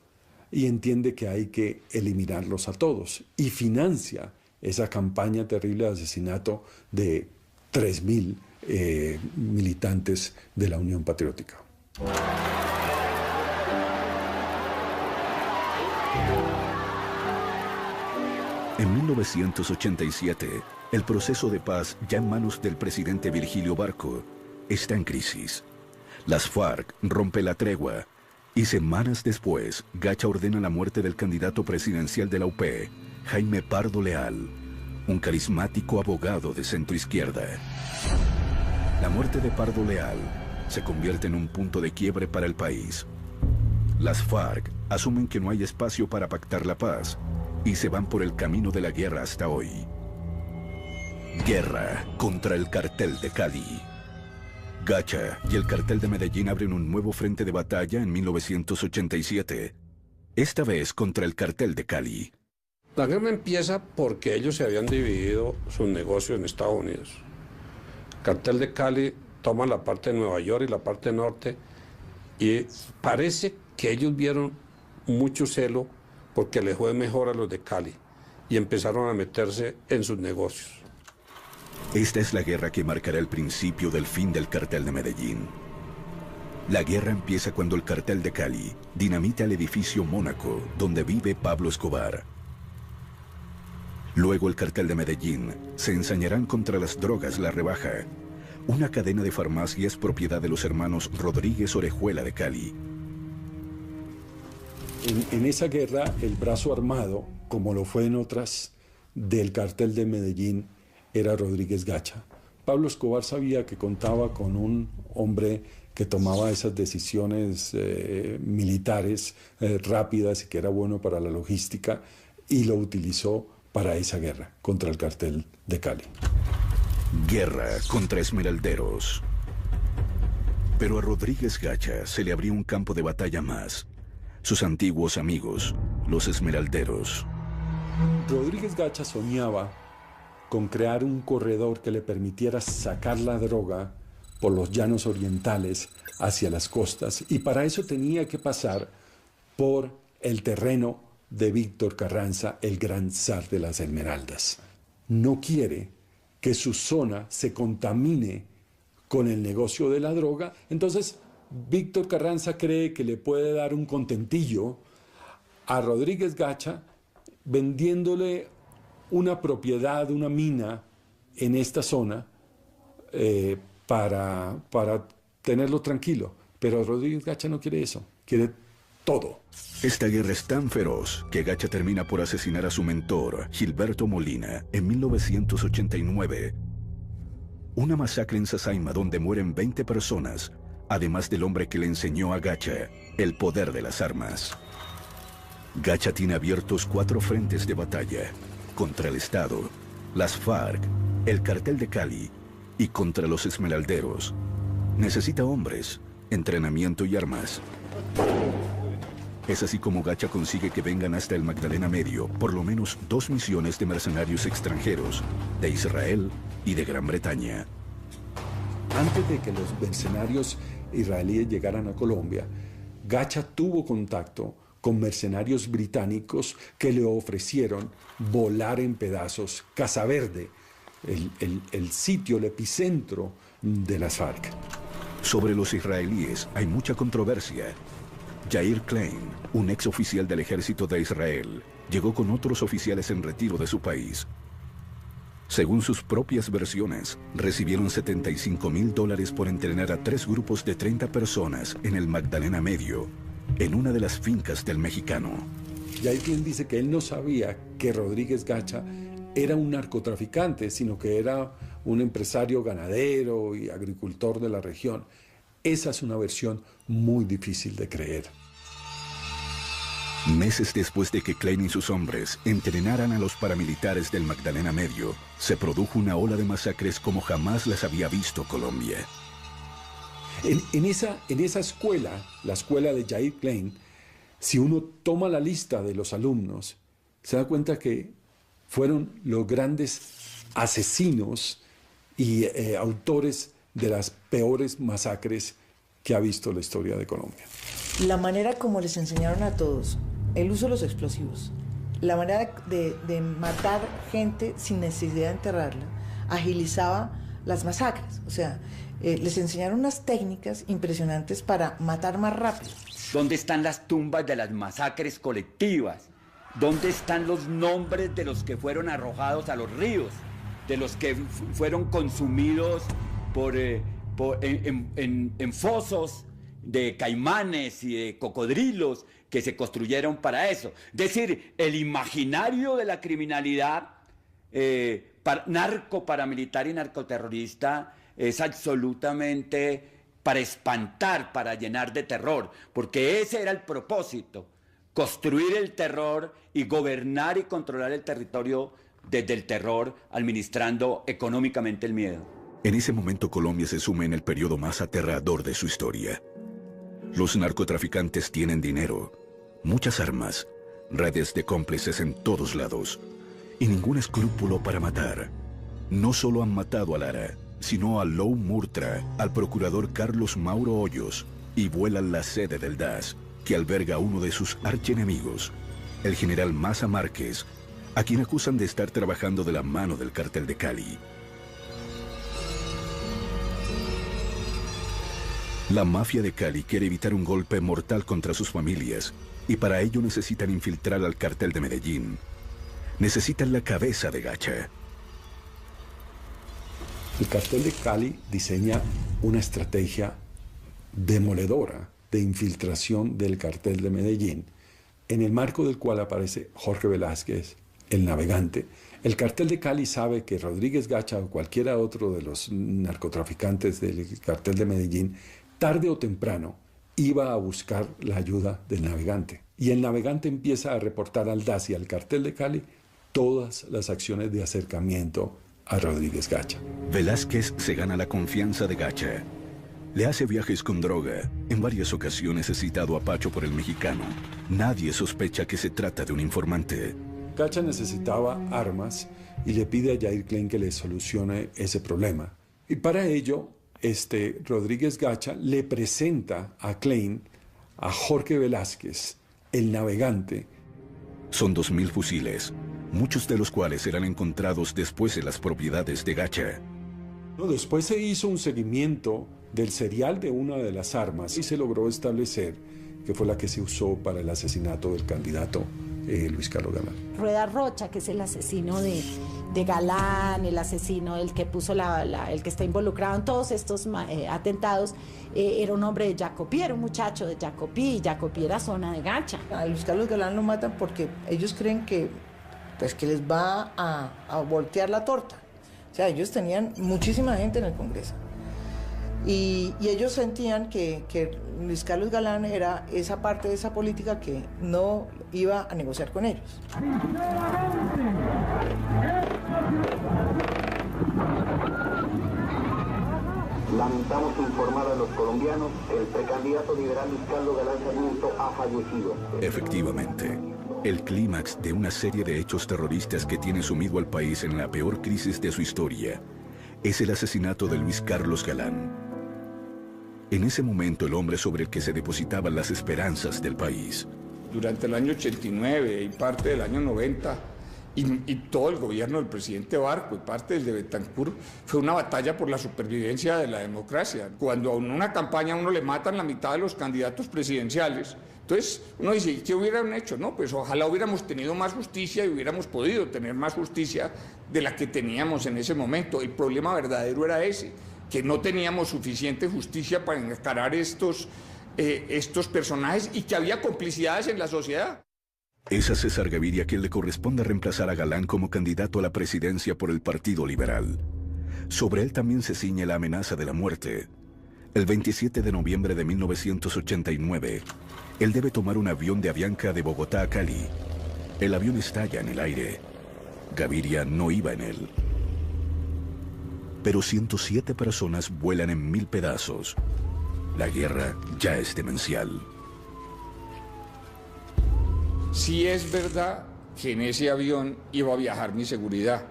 y entiende que hay que eliminarlos a todos, y financia esa campaña terrible de asesinato de 3.000 militantes de la Unión Patriótica. En 1987, el proceso de paz, ya en manos del presidente Virgilio Barco, está en crisis. Las FARC rompen la tregua y semanas después, Gacha ordena la muerte del candidato presidencial de la UP, Jaime Pardo Leal, un carismático abogado de centroizquierda. La muerte de Pardo Leal se convierte en un punto de quiebre para el país. Las FARC asumen que no hay espacio para pactar la paz y se van por el camino de la guerra hasta hoy. Guerra contra el cartel de Cali. Gacha y el cartel de Medellín abren un nuevo frente de batalla en 1987, esta vez contra el cartel de Cali. La guerra empieza porque ellos se habían dividido sus negocios en Estados Unidos. El cartel de Cali toma la parte de Nueva York y la parte norte, y parece que ellos vieron mucho celo porque les fue mejor a los de Cali y empezaron a meterse en sus negocios. Esta es la guerra que marcará el principio del fin del cartel de Medellín. La guerra empieza cuando el cartel de Cali dinamita el edificio Mónaco donde vive Pablo Escobar. Luego el cartel de Medellín se ensañarán contra las drogas La Rebaja, una cadena de farmacias propiedad de los hermanos Rodríguez Orejuela de Cali. En esa guerra, el brazo armado, como lo fue en otras, del cartel de Medellín, era Rodríguez Gacha. Pablo Escobar sabía que contaba con un hombre que tomaba esas decisiones militares rápidas y que era bueno para la logística, y lo utilizó para esa guerra contra el cartel de Cali. Guerra contra esmeralderos. Pero a Rodríguez Gacha se le abrió un campo de batalla más. Sus antiguos amigos, los esmeralderos. Rodríguez Gacha soñaba con crear un corredor que le permitiera sacar la droga por los llanos orientales hacia las costas, y para eso tenía que pasar por el terreno de Víctor Carranza, el gran zar de las esmeraldas. No quiere que su zona se contamine con el negocio de la droga, entonces Víctor Carranza cree que le puede dar un contentillo a Rodríguez Gacha vendiéndole una propiedad, una mina en esta zona para tenerlo tranquilo. Pero Rodríguez Gacha no quiere eso, quiere todo. Esta guerra es tan feroz que Gacha termina por asesinar a su mentor, Gilberto Molina, en 1989. Una masacre en Sasaima donde mueren 20 personas, además del hombre que le enseñó a Gacha el poder de las armas. Gacha tiene abiertos 4 frentes de batalla: contra el Estado, las FARC, el cartel de Cali y contra los esmeralderos. Necesita hombres, entrenamiento y armas. Es así como Gacha consigue que vengan hasta el Magdalena Medio por lo menos 2 misiones de mercenarios extranjeros, de Israel y de Gran Bretaña. Antes de que los mercenarios israelíes llegaran a Colombia, Gacha tuvo contacto con mercenarios británicos que le ofrecieron volar en pedazos Casa Verde, el sitio, el epicentro de las FARC. Sobre los israelíes hay mucha controversia. Yair Klein, un ex oficial del ejército de Israel, llegó con otros oficiales en retiro de su país. Según sus propias versiones, recibieron $75,000 por entrenar a 3 grupos de 30 personas en el Magdalena Medio, en una de las fincas del mexicano. Yair Klein dice que él no sabía que Rodríguez Gacha era un narcotraficante, sino que era un empresario ganadero y agricultor de la región. Esa es una versión muy difícil de creer. Meses después de que Klein y sus hombres entrenaran a los paramilitares del Magdalena Medio, se produjo una ola de masacres como jamás las había visto Colombia. En esa escuela, la escuela de Jair Klein, si uno toma la lista de los alumnos, se da cuenta que fueron los grandes asesinos y autores de las peores masacres que ha visto la historia de Colombia. La manera como les enseñaron a todos el uso de los explosivos, la manera de matar gente sin necesidad de enterrarla, agilizaba las masacres. O sea, les enseñaron unas técnicas impresionantes para matar más rápido. ¿Dónde están las tumbas de las masacres colectivas? ¿Dónde están los nombres de los que fueron arrojados a los ríos? De los que fueron consumidos en fosos de caimanes y de cocodrilos que se construyeron para eso. Es decir, el imaginario de la criminalidad narco-paramilitar y narcoterrorista es absolutamente para espantar, para llenar de terror, porque ese era el propósito, construir el terror y gobernar y controlar el territorio desde el terror, administrando económicamente el miedo. En ese momento Colombia se suma en el periodo más aterrador de su historia. Los narcotraficantes tienen dinero, muchas armas, redes de cómplices en todos lados y ningún escrúpulo para matar. No solo han matado a Lara, sino a Lou Murtra, al procurador Carlos Mauro Hoyos, y vuelan la sede del DAS, que alberga a uno de sus archienemigos, el general Maza Márquez, a quien acusan de estar trabajando de la mano del Cartel de Cali. La mafia de Cali quiere evitar un golpe mortal contra sus familias y para ello necesitan infiltrar al Cartel de Medellín. Necesitan la cabeza de Gacha. El Cartel de Cali diseña una estrategia demoledora de infiltración del Cartel de Medellín, en el marco del cual aparece Jorge Velázquez, el navegante. El Cartel de Cali sabe que Rodríguez Gacha o cualquiera otro de los narcotraficantes del Cartel de Medellín, tarde o temprano, iba a buscar la ayuda del navegante. Y el navegante empieza a reportar al DAS y al Cartel de Cali todas las acciones de acercamiento a Rodríguez Gacha. Velázquez se gana la confianza de Gacha. Le hace viajes con droga. En varias ocasiones es citado a Pacho por el mexicano. Nadie sospecha que se trata de un informante. Gacha necesitaba armas y le pide a Jair Klein que le solucione ese problema. Y para ello, Rodríguez Gacha le presenta a Klein a Jorge Velázquez, el navegante. Son 2.000 fusiles, muchos de los cuales serán encontrados después en las propiedades de Gacha. Después se hizo un seguimiento del serial de una de las armas y se logró establecer que fue la que se usó para el asesinato del candidato Luis Carlos Galán. Rueda Rocha, que es el asesino de Galán, el asesino, el que puso el que está involucrado en todos estos atentados, era un hombre de Jacopí, era un muchacho de Jacopí, y Jacopí era zona de Gacha. A Luis Carlos Galán lo matan porque ellos creen que les va a voltear la torta. O sea, ellos tenían muchísima gente en el Congreso. Y ellos sentían que Luis Carlos Galán era esa parte de esa política que no iba a negociar con ellos. Lamentamos informar a los colombianos que el precandidato liberal Luis Carlos Galán Sarmiento ha fallecido. Efectivamente, el clímax de una serie de hechos terroristas que tiene sumido al país en la peor crisis de su historia es el asesinato de Luis Carlos Galán. En ese momento, el hombre sobre el que se depositaban las esperanzas del país. Durante el año 89 y parte del año 90, y todo el gobierno del presidente Barco y parte del de Betancur, fue una batalla por la supervivencia de la democracia. Cuando a una campaña a uno le matan la mitad de los candidatos presidenciales, entonces uno dice, ¿qué hubieran hecho? No, pues ojalá hubiéramos tenido más justicia y hubiéramos podido tener más justicia de la que teníamos en ese momento. El problema verdadero era ese, que no teníamos suficiente justicia para encarar estos personajes y que había complicidades en la sociedad. Es a César Gaviria quien le corresponde reemplazar a Galán como candidato a la presidencia por el Partido Liberal. Sobre él también se ciñe la amenaza de la muerte. El 27 de noviembre de 1989, Él debe tomar un avión de Avianca de Bogotá a Cali. El avión estalla en el aire. Gaviria no iba en él. Pero 107 personas vuelan en 1000 pedazos. La guerra ya es demencial. Sí es verdad que en ese avión iba a viajar mi seguridad.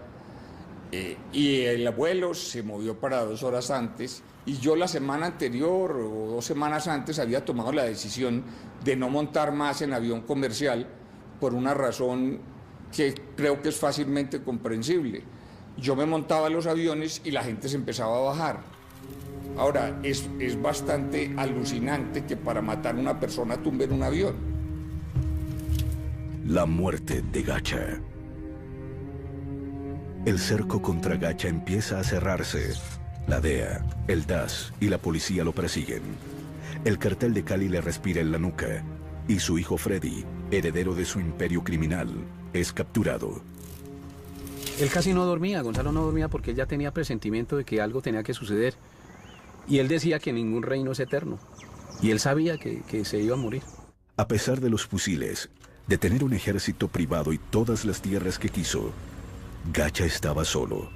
Y el vuelo se movió para 2 horas antes. Y yo la semana anterior o 2 semanas antes había tomado la decisión de no montar más en avión comercial por una razón que creo que es fácilmente comprensible. Yo me montaba en los aviones y la gente se empezaba a bajar. Ahora, es bastante alucinante que para matar a una persona tumben un avión. La muerte de Gacha. El cerco contra Gacha empieza a cerrarse. La DEA, el DAS y la policía lo persiguen. El cartel de Cali le respira en la nuca y su hijo Freddy, heredero de su imperio criminal, es capturado. Él casi no dormía, Gonzalo no dormía porque él ya tenía presentimiento de que algo tenía que suceder. Y él decía que ningún reino es eterno. Y él sabía que se iba a morir. A pesar de los fusiles, de tener un ejército privado y todas las tierras que quiso, Gacha estaba solo,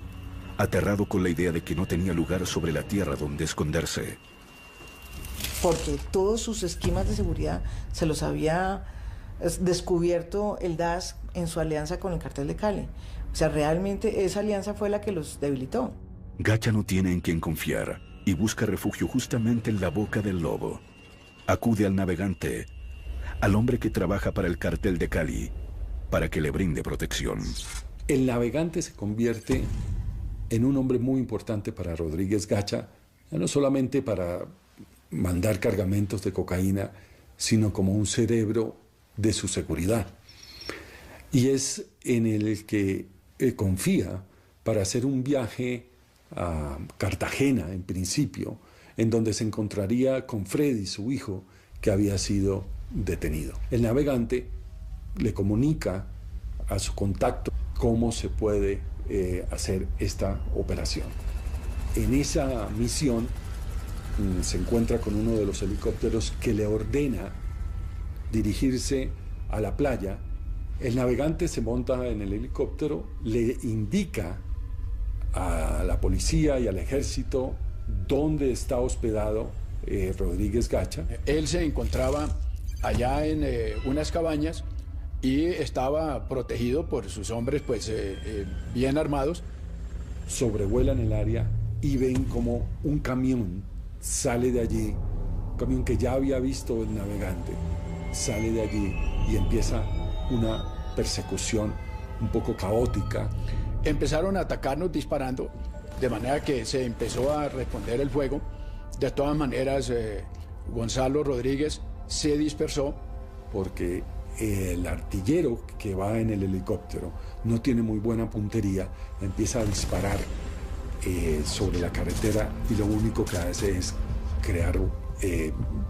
aterrado con la idea de que no tenía lugar sobre la tierra donde esconderse. Porque todos sus esquemas de seguridad se los había descubierto el DAS en su alianza con el cartel de Cali. O sea, realmente esa alianza fue la que los debilitó. Gacha no tiene en quién confiar y busca refugio justamente en la boca del lobo. Acude al navegante, al hombre que trabaja para el cartel de Cali, para que le brinde protección. El navegante se convierte en un hombre muy importante para Rodríguez Gacha, no solamente para mandar cargamentos de cocaína, sino como un cerebro de su seguridad. Y es en el que confía para hacer un viaje a Cartagena, en principio, en donde se encontraría con Freddy, su hijo, que había sido detenido. El navegante le comunica a su contacto cómo se puede hacer esta operación. En esa misión se encuentra con uno de los helicópteros que le ordena dirigirse a la playa. El navegante se monta en el helicóptero, le indica a la policía y al ejército dónde está hospedado Rodríguez Gacha. Él se encontraba allá en unas cabañas y estaba protegido por sus hombres pues bien armados. Sobrevuelan el área y ven como un camión sale de allí, un camión que ya había visto el navegante, sale de allí y empieza una persecución un poco caótica. Empezaron a atacarnos disparando, de manera que se empezó a responder el fuego. De todas maneras, Gonzalo Rodríguez se dispersó. Porque el artillero que va en el helicóptero no tiene muy buena puntería, empieza a disparar sobre la carretera y lo único que hace es crear,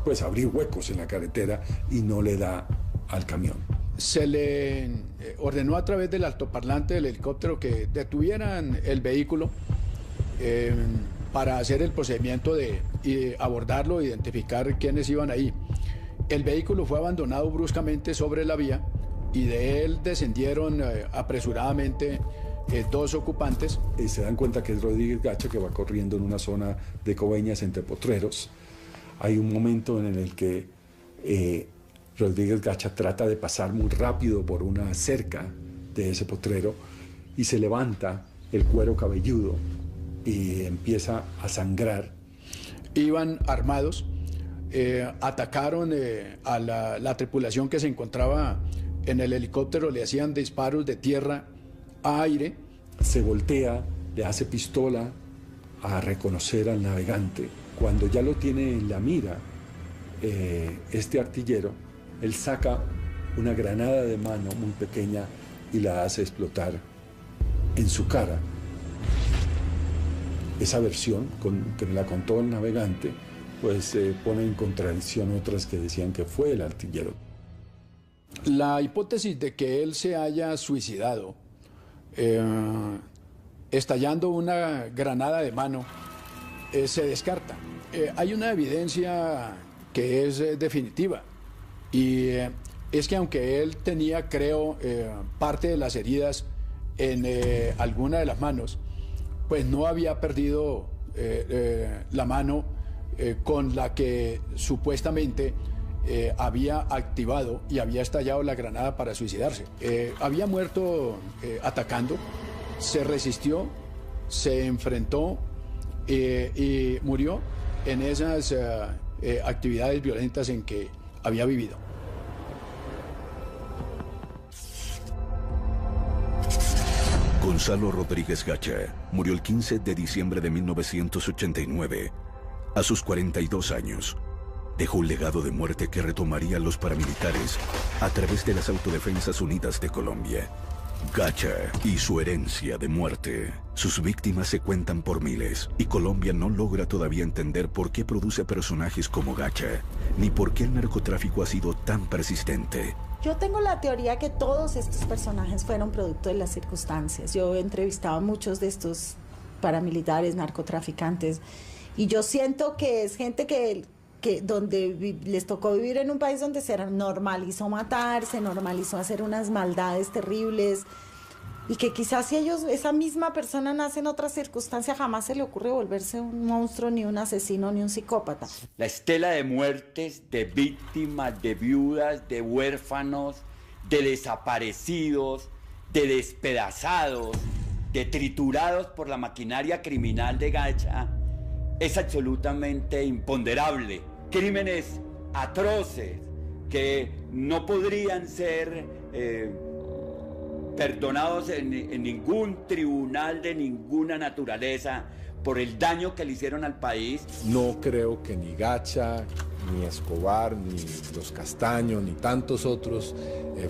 pues abrir huecos en la carretera y no le da al camión. Se le ordenó a través del altoparlante del helicóptero que detuvieran el vehículo para hacer el procedimiento de abordarlo, identificar quiénes iban ahí. El vehículo fue abandonado bruscamente sobre la vía y de él descendieron apresuradamente 2 ocupantes. Se dan cuenta que es Rodríguez Gacha, que va corriendo en una zona de Coveñas entre potreros. Hay un momento en el que Rodríguez Gacha trata de pasar muy rápido por una cerca de ese potrero y se levanta el cuero cabelludo y empieza a sangrar. Iban armados, atacaron a la tripulación que se encontraba en el helicóptero, le hacían disparos de tierra a aire. Se voltea, le hace pistola a reconocer al navegante. Cuando ya lo tiene en la mira, este artillero, él saca una granada de mano muy pequeña y la hace explotar en su cara. Esa versión que me la contó el navegante, pues pone en contradicción otras que decían que fue el artillero. La hipótesis de que él se haya suicidado estallando una granada de mano se descarta. Hay una evidencia que es definitiva. Y es que aunque él tenía, creo, parte de las heridas en alguna de las manos, pues no había perdido la mano con la que supuestamente había activado y había estallado la granada para suicidarse. Había muerto atacando, se resistió, se enfrentó y murió en esas actividades violentas en que había vivido. Gonzalo Rodríguez Gacha murió el 15 de diciembre de 1989, a sus 42 años. Dejó un legado de muerte que retomarían los paramilitares a través de las Autodefensas Unidas de Colombia. Gacha y su herencia de muerte. Sus víctimas se cuentan por miles y Colombia no logra todavía entender por qué produce personajes como Gacha, ni por qué el narcotráfico ha sido tan persistente. Yo tengo la teoría que todos estos personajes fueron producto de las circunstancias. Yo he entrevistado a muchos de estos paramilitares, narcotraficantes, y yo siento que es gente que donde les tocó vivir en un país donde se normalizó matar, se normalizó hacer unas maldades terribles, y que quizás si esa misma persona nace en otra circunstancia, jamás se le ocurre volverse un monstruo, ni un asesino, ni un psicópata. La estela de muertes, de víctimas, de viudas, de huérfanos, de desaparecidos, de despedazados, de triturados por la maquinaria criminal de Gacha, es absolutamente imponderable. Crímenes atroces que no podrían ser perdonados en ningún tribunal de ninguna naturaleza por el daño que le hicieron al país. No creo que ni Gacha, ni Escobar, ni los Castaño, ni tantos otros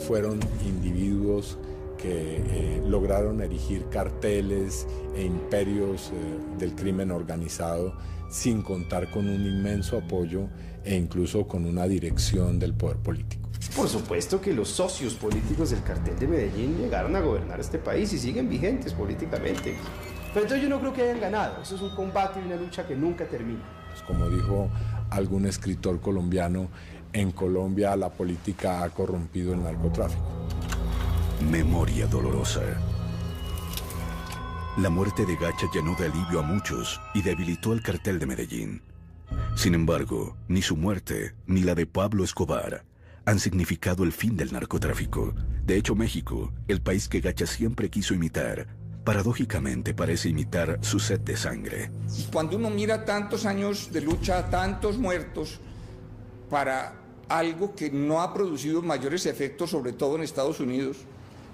fueron individuos que lograron erigir carteles e imperios del crimen organizado sin contar con un inmenso apoyo e incluso con una dirección del poder político. Por supuesto que los socios políticos del cartel de Medellín llegaron a gobernar este país y siguen vigentes políticamente. Pero entonces yo no creo que hayan ganado. Eso es un combate y una lucha que nunca termina. Pues como dijo algún escritor colombiano, en Colombia la política ha corrompido el narcotráfico. Memoria dolorosa. La muerte de Gacha llenó de alivio a muchos y debilitó el cartel de Medellín. Sin embargo, ni su muerte ni la de Pablo Escobar han significado el fin del narcotráfico. De hecho, México, el país que Gacha siempre quiso imitar, paradójicamente parece imitar su sed de sangre. Cuando uno mira tantos años de lucha, tantos muertos, para algo que no ha producido mayores efectos, sobre todo en Estados Unidos,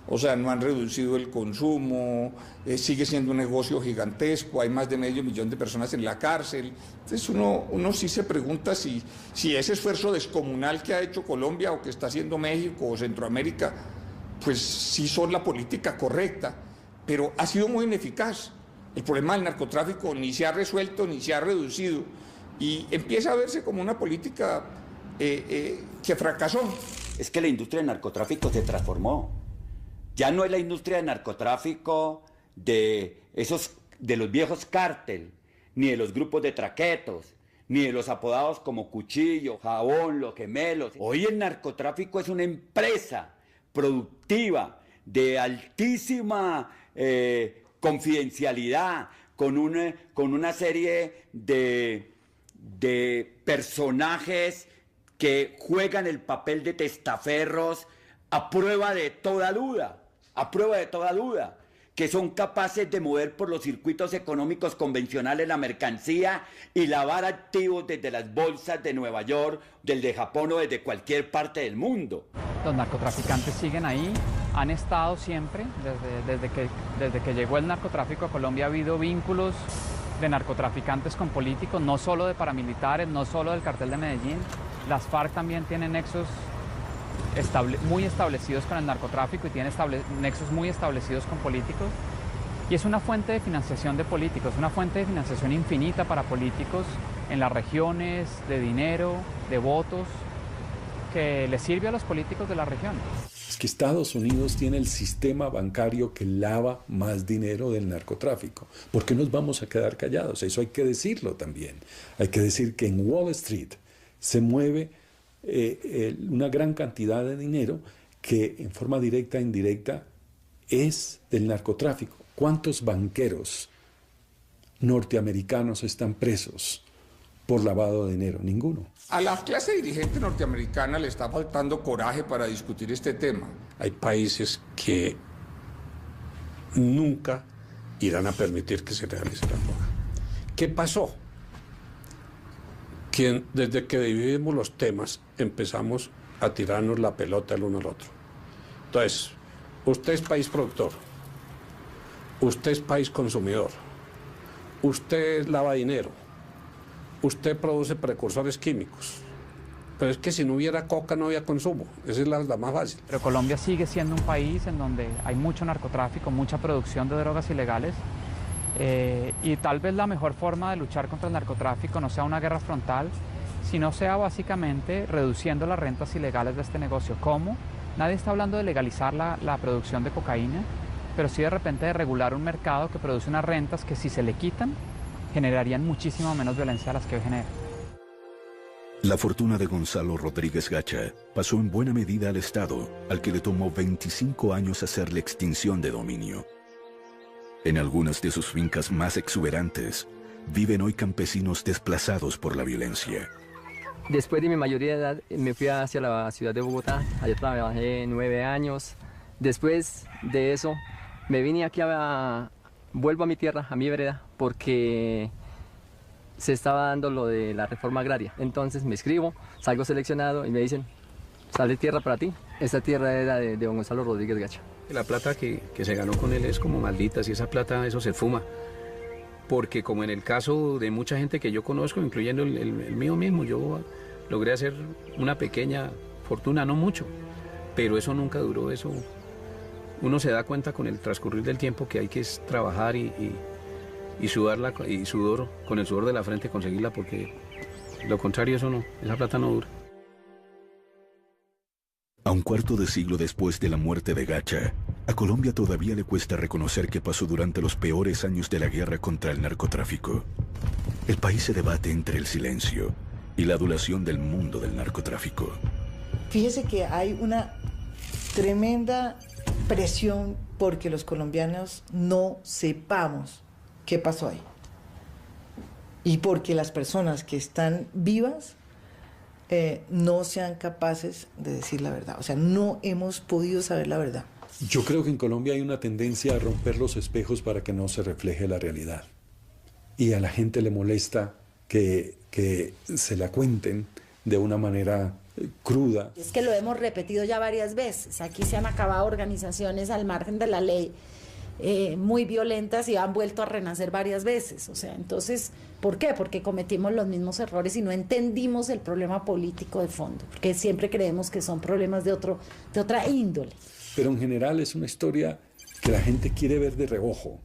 o sea, no han reducido el consumo, sigue siendo un negocio gigantesco, hay más de 500 000 de personas en la cárcel. Entonces uno sí se pregunta si ese esfuerzo descomunal que ha hecho Colombia o que está haciendo México o Centroamérica, pues sí son la política correcta, pero ha sido muy ineficaz. El problema del narcotráfico ni se ha resuelto ni se ha reducido y empieza a verse como una política que fracasó. Es que la industria del narcotráfico se transformó. Ya no es la industria del narcotráfico de los viejos cártel, ni de los grupos de traquetos, ni de los apodados como Cuchillo, Jabón, Los Gemelos. Hoy el narcotráfico es una empresa productiva de altísima confidencialidad, con una serie de personajes que juegan el papel de testaferros a prueba de toda duda, que son capaces de mover por los circuitos económicos convencionales la mercancía y lavar activos desde las bolsas de Nueva York, de Japón o desde cualquier parte del mundo. Los narcotraficantes siguen ahí, han estado siempre, desde que llegó el narcotráfico a Colombia ha habido vínculos de narcotraficantes con políticos, no solo de paramilitares, no solo del cartel de Medellín. Las FARC también tienen nexos muy establecidos con el narcotráfico y tienen nexos muy establecidos con políticos. Y es una fuente de financiación de políticos, una fuente de financiación infinita para políticos en las regiones, de dinero, de votos, que les sirve a los políticos de la región. Es que Estados Unidos tiene el sistema bancario que lava más dinero del narcotráfico. ¿Por qué nos vamos a quedar callados? Eso hay que decirlo también. Hay que decir que en Wall Street se mueve una gran cantidad de dinero que en forma directa e indirecta es del narcotráfico. ¿Cuántos banqueros norteamericanos están presos por lavado de dinero? Ninguno. A la clase dirigente norteamericana le está faltando coraje para discutir este tema. Hay países que nunca irán a permitir que se realice la droga. ¿Qué pasó? Que desde que dividimos los temas empezamos a tirarnos la pelota el uno al otro. Entonces, usted es país productor, usted es país consumidor, usted lava dinero, usted produce precursores químicos. Pero es que si no hubiera coca no había consumo, esa es la más fácil. Pero Colombia sigue siendo un país en donde hay mucho narcotráfico, mucha producción de drogas ilegales, y tal vez la mejor forma de luchar contra el narcotráfico no sea una guerra frontal, sino sea básicamente reduciendo las rentas ilegales de este negocio. ¿Cómo? Nadie está hablando de legalizar la producción de cocaína, pero sí de repente de regular un mercado que produce unas rentas que si se le quitan generarían muchísimo menos violencia a las que hoy genera. La fortuna de Gonzalo Rodríguez Gacha pasó en buena medida al Estado, al que le tomó 25 años hacer la extinción de dominio. En algunas de sus fincas más exuberantes, viven hoy campesinos desplazados por la violencia. Después de mi mayoría de edad, me fui hacia la ciudad de Bogotá. Allá trabajé 9 años. Después de eso, me vine aquí vuelvo a mi tierra, a mi vereda, porque se estaba dando lo de la reforma agraria. Entonces me inscribo, salgo seleccionado y me dicen, sale tierra para ti. Esta tierra era de don Gonzalo Rodríguez Gacha. La plata que se ganó con él es como maldita, si esa plata, eso se fuma. Porque como en el caso de mucha gente que yo conozco, incluyendo el mío mismo, yo logré hacer una pequeña fortuna, no mucho, pero eso nunca duró, eso. Uno se da cuenta con el transcurrir del tiempo que hay que trabajar y sudarla, y con el sudor de la frente conseguirla, porque lo contrario eso no, esa plata no dura. A un cuarto de siglo después de la muerte de Gacha, a Colombia todavía le cuesta reconocer que pasó durante los peores años de la guerra contra el narcotráfico. El país se debate entre el silencio y la adulación del mundo del narcotráfico. Fíjese que hay una tremenda presión porque los colombianos no sepamos qué pasó ahí. Y porque las personas que están vivas no sean capaces de decir la verdad. O sea, no hemos podido saber la verdad. Yo creo que en Colombia hay una tendencia a romper los espejos para que no se refleje la realidad. Y a la gente le molesta que se la cuenten de una manera cruda. Es que lo hemos repetido ya varias veces. Aquí se han acabado organizaciones al margen de la ley muy violentas y han vuelto a renacer varias veces. O sea, entonces, ¿por qué? Porque cometimos los mismos errores y no entendimos el problema político de fondo, porque siempre creemos que son problemas de otra índole. Pero en general es una historia que la gente quiere ver de reojo,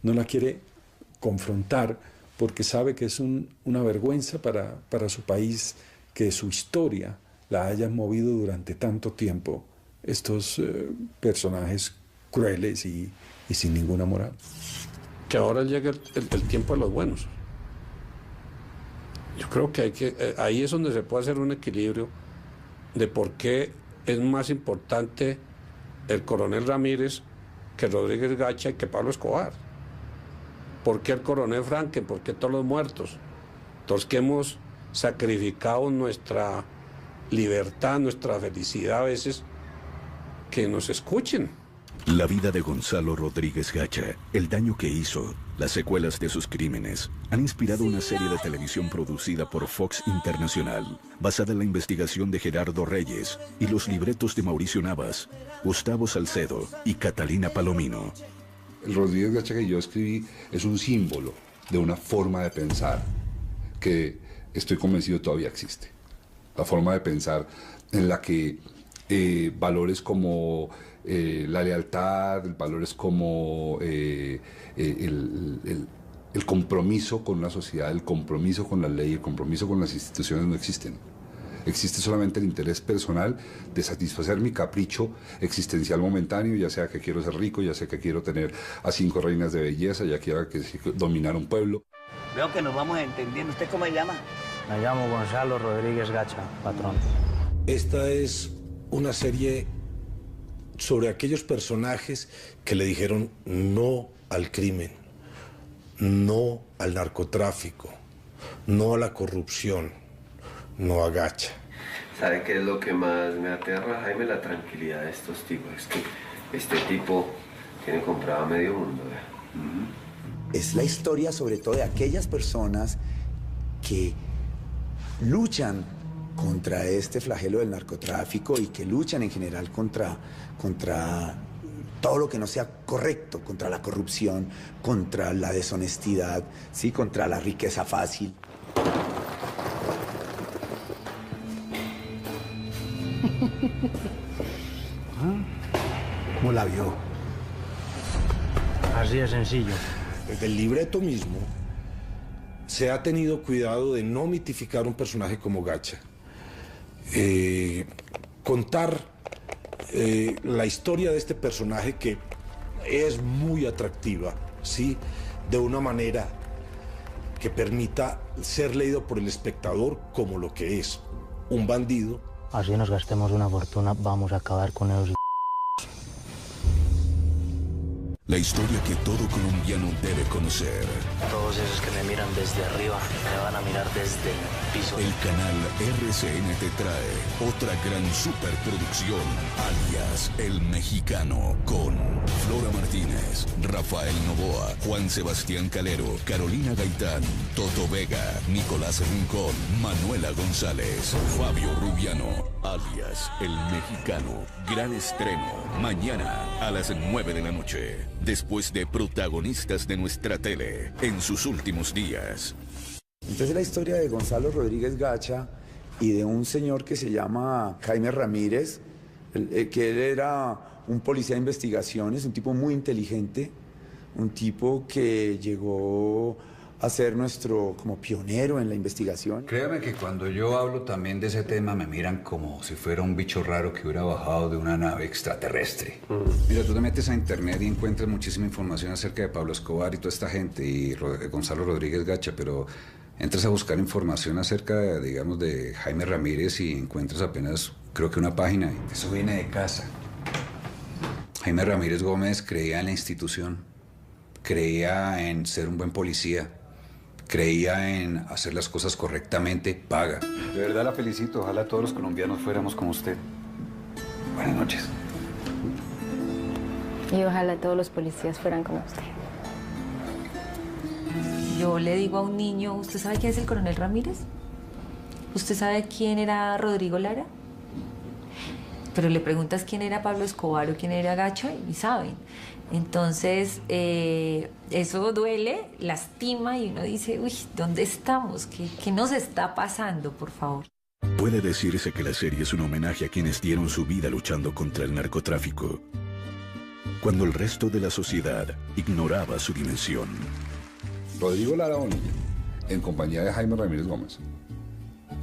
no la quiere confrontar porque sabe que es una vergüenza para su país que su historia la hayan movido durante tanto tiempo estos personajes crueles y sin ninguna moral. Que ahora llega el tiempo de los buenos. Yo creo que ahí es donde se puede hacer un equilibrio de por qué es más importante el coronel Ramírez que Rodríguez Gacha y que Pablo Escobar. ¿Por qué el coronel Franken? ¿Por qué todos los muertos? Todos que hemos sacrificado nuestra libertad, nuestra felicidad a veces, que nos escuchen. La vida de Gonzalo Rodríguez Gacha, el daño que hizo, las secuelas de sus crímenes, han inspirado una serie de televisión producida por Fox Internacional, basada en la investigación de Gerardo Reyes y los libretos de Mauricio Navas, Gustavo Salcedo y Catalina Palomino. El Rodríguez Gacha que yo escribí es un símbolo de una forma de pensar que estoy convencido todavía existe. La forma de pensar en la que valores como la lealtad, valores como el compromiso con la sociedad, el compromiso con la ley, el compromiso con las instituciones no existen. Existe solamente el interés personal de satisfacer mi capricho existencial momentáneo, ya sea que quiero ser rico, ya sea que quiero tener a 5 reinas de belleza, ya quiera que dominar un pueblo. Veo que nos vamos entendiendo. ¿Usted cómo se llama? Me llamo Gonzalo Rodríguez Gacha, patrón. Esta es una serie sobre aquellos personajes que le dijeron no al crimen, no al narcotráfico, no a la corrupción, no a Gacha. ¿Sabe qué es lo que más me aterra, Jaime? La tranquilidad de estos tipos. Es que este tipo tiene comprado medio mundo. Es la historia sobre todo de aquellas personas que luchan contra este flagelo del narcotráfico y que luchan en general contra todo lo que no sea correcto, contra la corrupción, contra la deshonestidad, ¿sí? Contra la riqueza fácil. ¿Cómo la vio? Así de sencillo. Desde el libreto mismo se ha tenido cuidado de no mitificar un personaje como Gacha. Contar la historia de este personaje que es muy atractiva, ¿sí? De una manera que permita ser leído por el espectador como lo que es, un bandido. Así nos gastemos una fortuna, vamos a acabar con ellos. La historia que todo colombiano debe conocer. Todos esos que me miran desde arriba me van a mirar desde el piso. El canal RCN te trae otra gran superproducción, alias El Mexicano, con Flora Martínez, Rafael Novoa, Juan Sebastián Calero, Carolina Gaitán, Toto Vega, Nicolás Rincón, Manuela González, Fabio Rubiano, alias El Mexicano. Gran estreno, mañana a las 9 de la noche. Después de protagonistas de nuestra tele en sus últimos días. Entonces la historia de Gonzalo Rodríguez Gacha y de un señor que se llama Jaime Ramírez, que él era un policía de investigaciones, un tipo muy inteligente, un tipo que llegó a ser nuestro como pionero en la investigación. Créame que cuando yo hablo también de ese tema me miran como si fuera un bicho raro que hubiera bajado de una nave extraterrestre. Mira, tú te metes a internet y encuentras muchísima información acerca de Pablo Escobar y toda esta gente y Gonzalo Rodríguez Gacha, pero entras a buscar información acerca, digamos, de Jaime Ramírez y encuentras apenas, creo que una página. Eso viene de casa. Jaime Ramírez Gómez creía en la institución, creía en ser un buen policía, creía en hacer las cosas correctamente, paga. De verdad la felicito. Ojalá todos los colombianos fuéramos como usted. Buenas noches. Y ojalá todos los policías fueran como usted. Yo le digo a un niño, ¿usted sabe quién es el coronel Ramírez? ¿Usted sabe quién era Rodrigo Lara? Pero le preguntas quién era Pablo Escobar o quién era Gacha y saben. Entonces, eso duele, lastima y uno dice, uy, ¿dónde estamos? ¿Qué nos está pasando, por favor? Puede decirse que la serie es un homenaje a quienes dieron su vida luchando contra el narcotráfico, cuando el resto de la sociedad ignoraba su dimensión. Rodrigo Lara Bonilla, en compañía de Jaime Ramírez Gómez,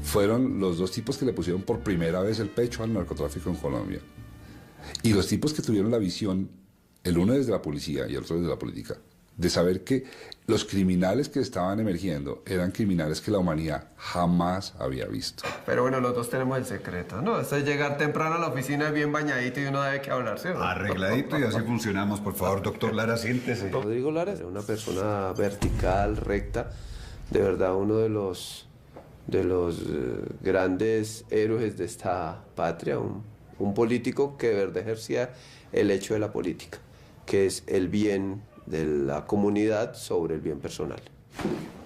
fueron los dos tipos que le pusieron por primera vez el pecho al narcotráfico en Colombia. Y los tipos que tuvieron la visión, el uno desde la policía y el otro desde la política, de saber que los criminales que estaban emergiendo eran criminales que la humanidad jamás había visto. Pero bueno, los dos tenemos el secreto, ¿no? Esto es llegar temprano a la oficina bien bañadito y uno debe que hablar, ¿sí? Arregladito y así funcionamos. Por favor, doctor Lara, siéntese. Rodrigo Lara era una persona vertical, recta, de verdad uno de los grandes héroes de esta patria, un político que de verdad ejercía el hecho de la política, que es el bien de la comunidad sobre el bien personal.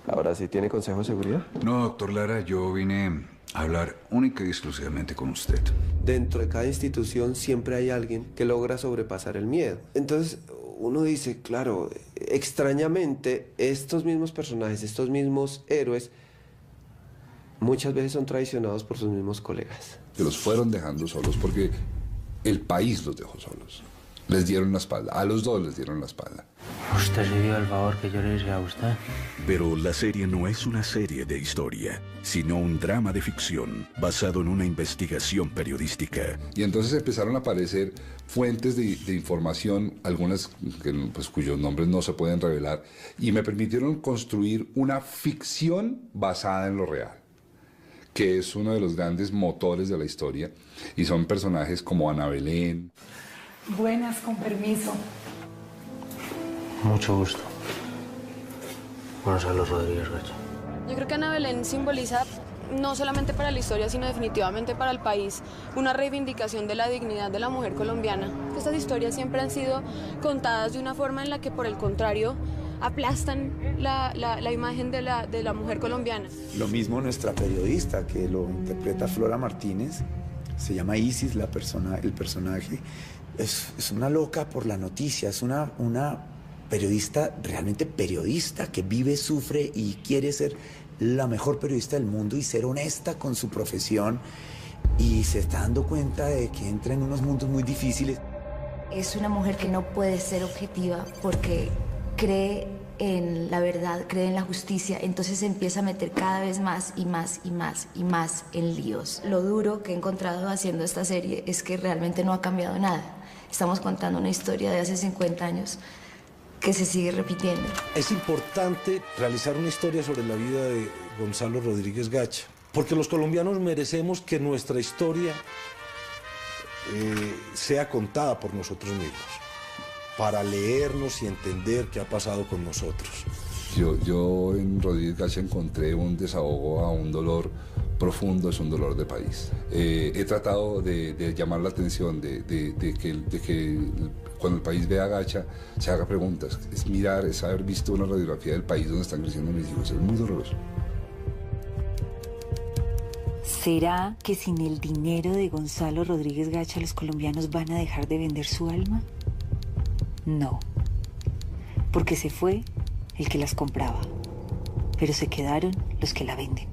Ahora sí, ¿tiene consejo de seguridad? No, doctor Lara, yo vine a hablar única y exclusivamente con usted. Dentro de cada institución siempre hay alguien que logra sobrepasar el miedo. Entonces uno dice, claro, extrañamente estos mismos personajes, estos mismos héroes, muchas veces son traicionados por sus mismos colegas. Que los fueron dejando solos porque el país los dejó solos. Les dieron la espalda, a los dos les dieron la espalda. Usted se dio el favor que yo le hice a usted. Pero la serie no es una serie de historia, sino un drama de ficción basado en una investigación periodística. Y entonces empezaron a aparecer fuentes de información, algunas pues, cuyos nombres no se pueden revelar, y me permitieron construir una ficción basada en lo real, que es uno de los grandes motores de la historia, y son personajes como Ana Belén. Buenas, con permiso. Mucho gusto. Gonzalo Rodríguez Gacha. Yo creo que Ana Belén simboliza, no solamente para la historia, sino definitivamente para el país, una reivindicación de la dignidad de la mujer colombiana. Estas historias siempre han sido contadas de una forma en la que, por el contrario, aplastan la imagen de la mujer colombiana. Lo mismo nuestra periodista, que lo interpreta Flora Martínez, se llama Isis, el personaje. Es una loca por la noticia, es una periodista, realmente periodista, que vive, sufre y quiere ser la mejor periodista del mundo y ser honesta con su profesión, y se está dando cuenta de que entra en unos mundos muy difíciles. Es una mujer que no puede ser objetiva porque cree en la verdad, cree en la justicia, entonces se empieza a meter cada vez más y más y más y más en líos. Lo duro que he encontrado haciendo esta serie es que realmente no ha cambiado nada. Estamos contando una historia de hace 50 años que se sigue repitiendo. Es importante realizar una historia sobre la vida de Gonzalo Rodríguez Gacha, porque los colombianos merecemos que nuestra historia sea contada por nosotros mismos, para leernos y entender qué ha pasado con nosotros. Yo en Rodríguez Gacha encontré un desahogo a un dolor profundo, es un dolor de país. He tratado de llamar la atención, de que cuando el país vea a Gacha se haga preguntas. Es mirar, es haber visto una radiografía del país donde están creciendo mis hijos. Es muy doloroso. ¿Será que sin el dinero de Gonzalo Rodríguez Gacha los colombianos van a dejar de vender su alma? No, porque se fue el que las compraba, pero se quedaron los que la venden.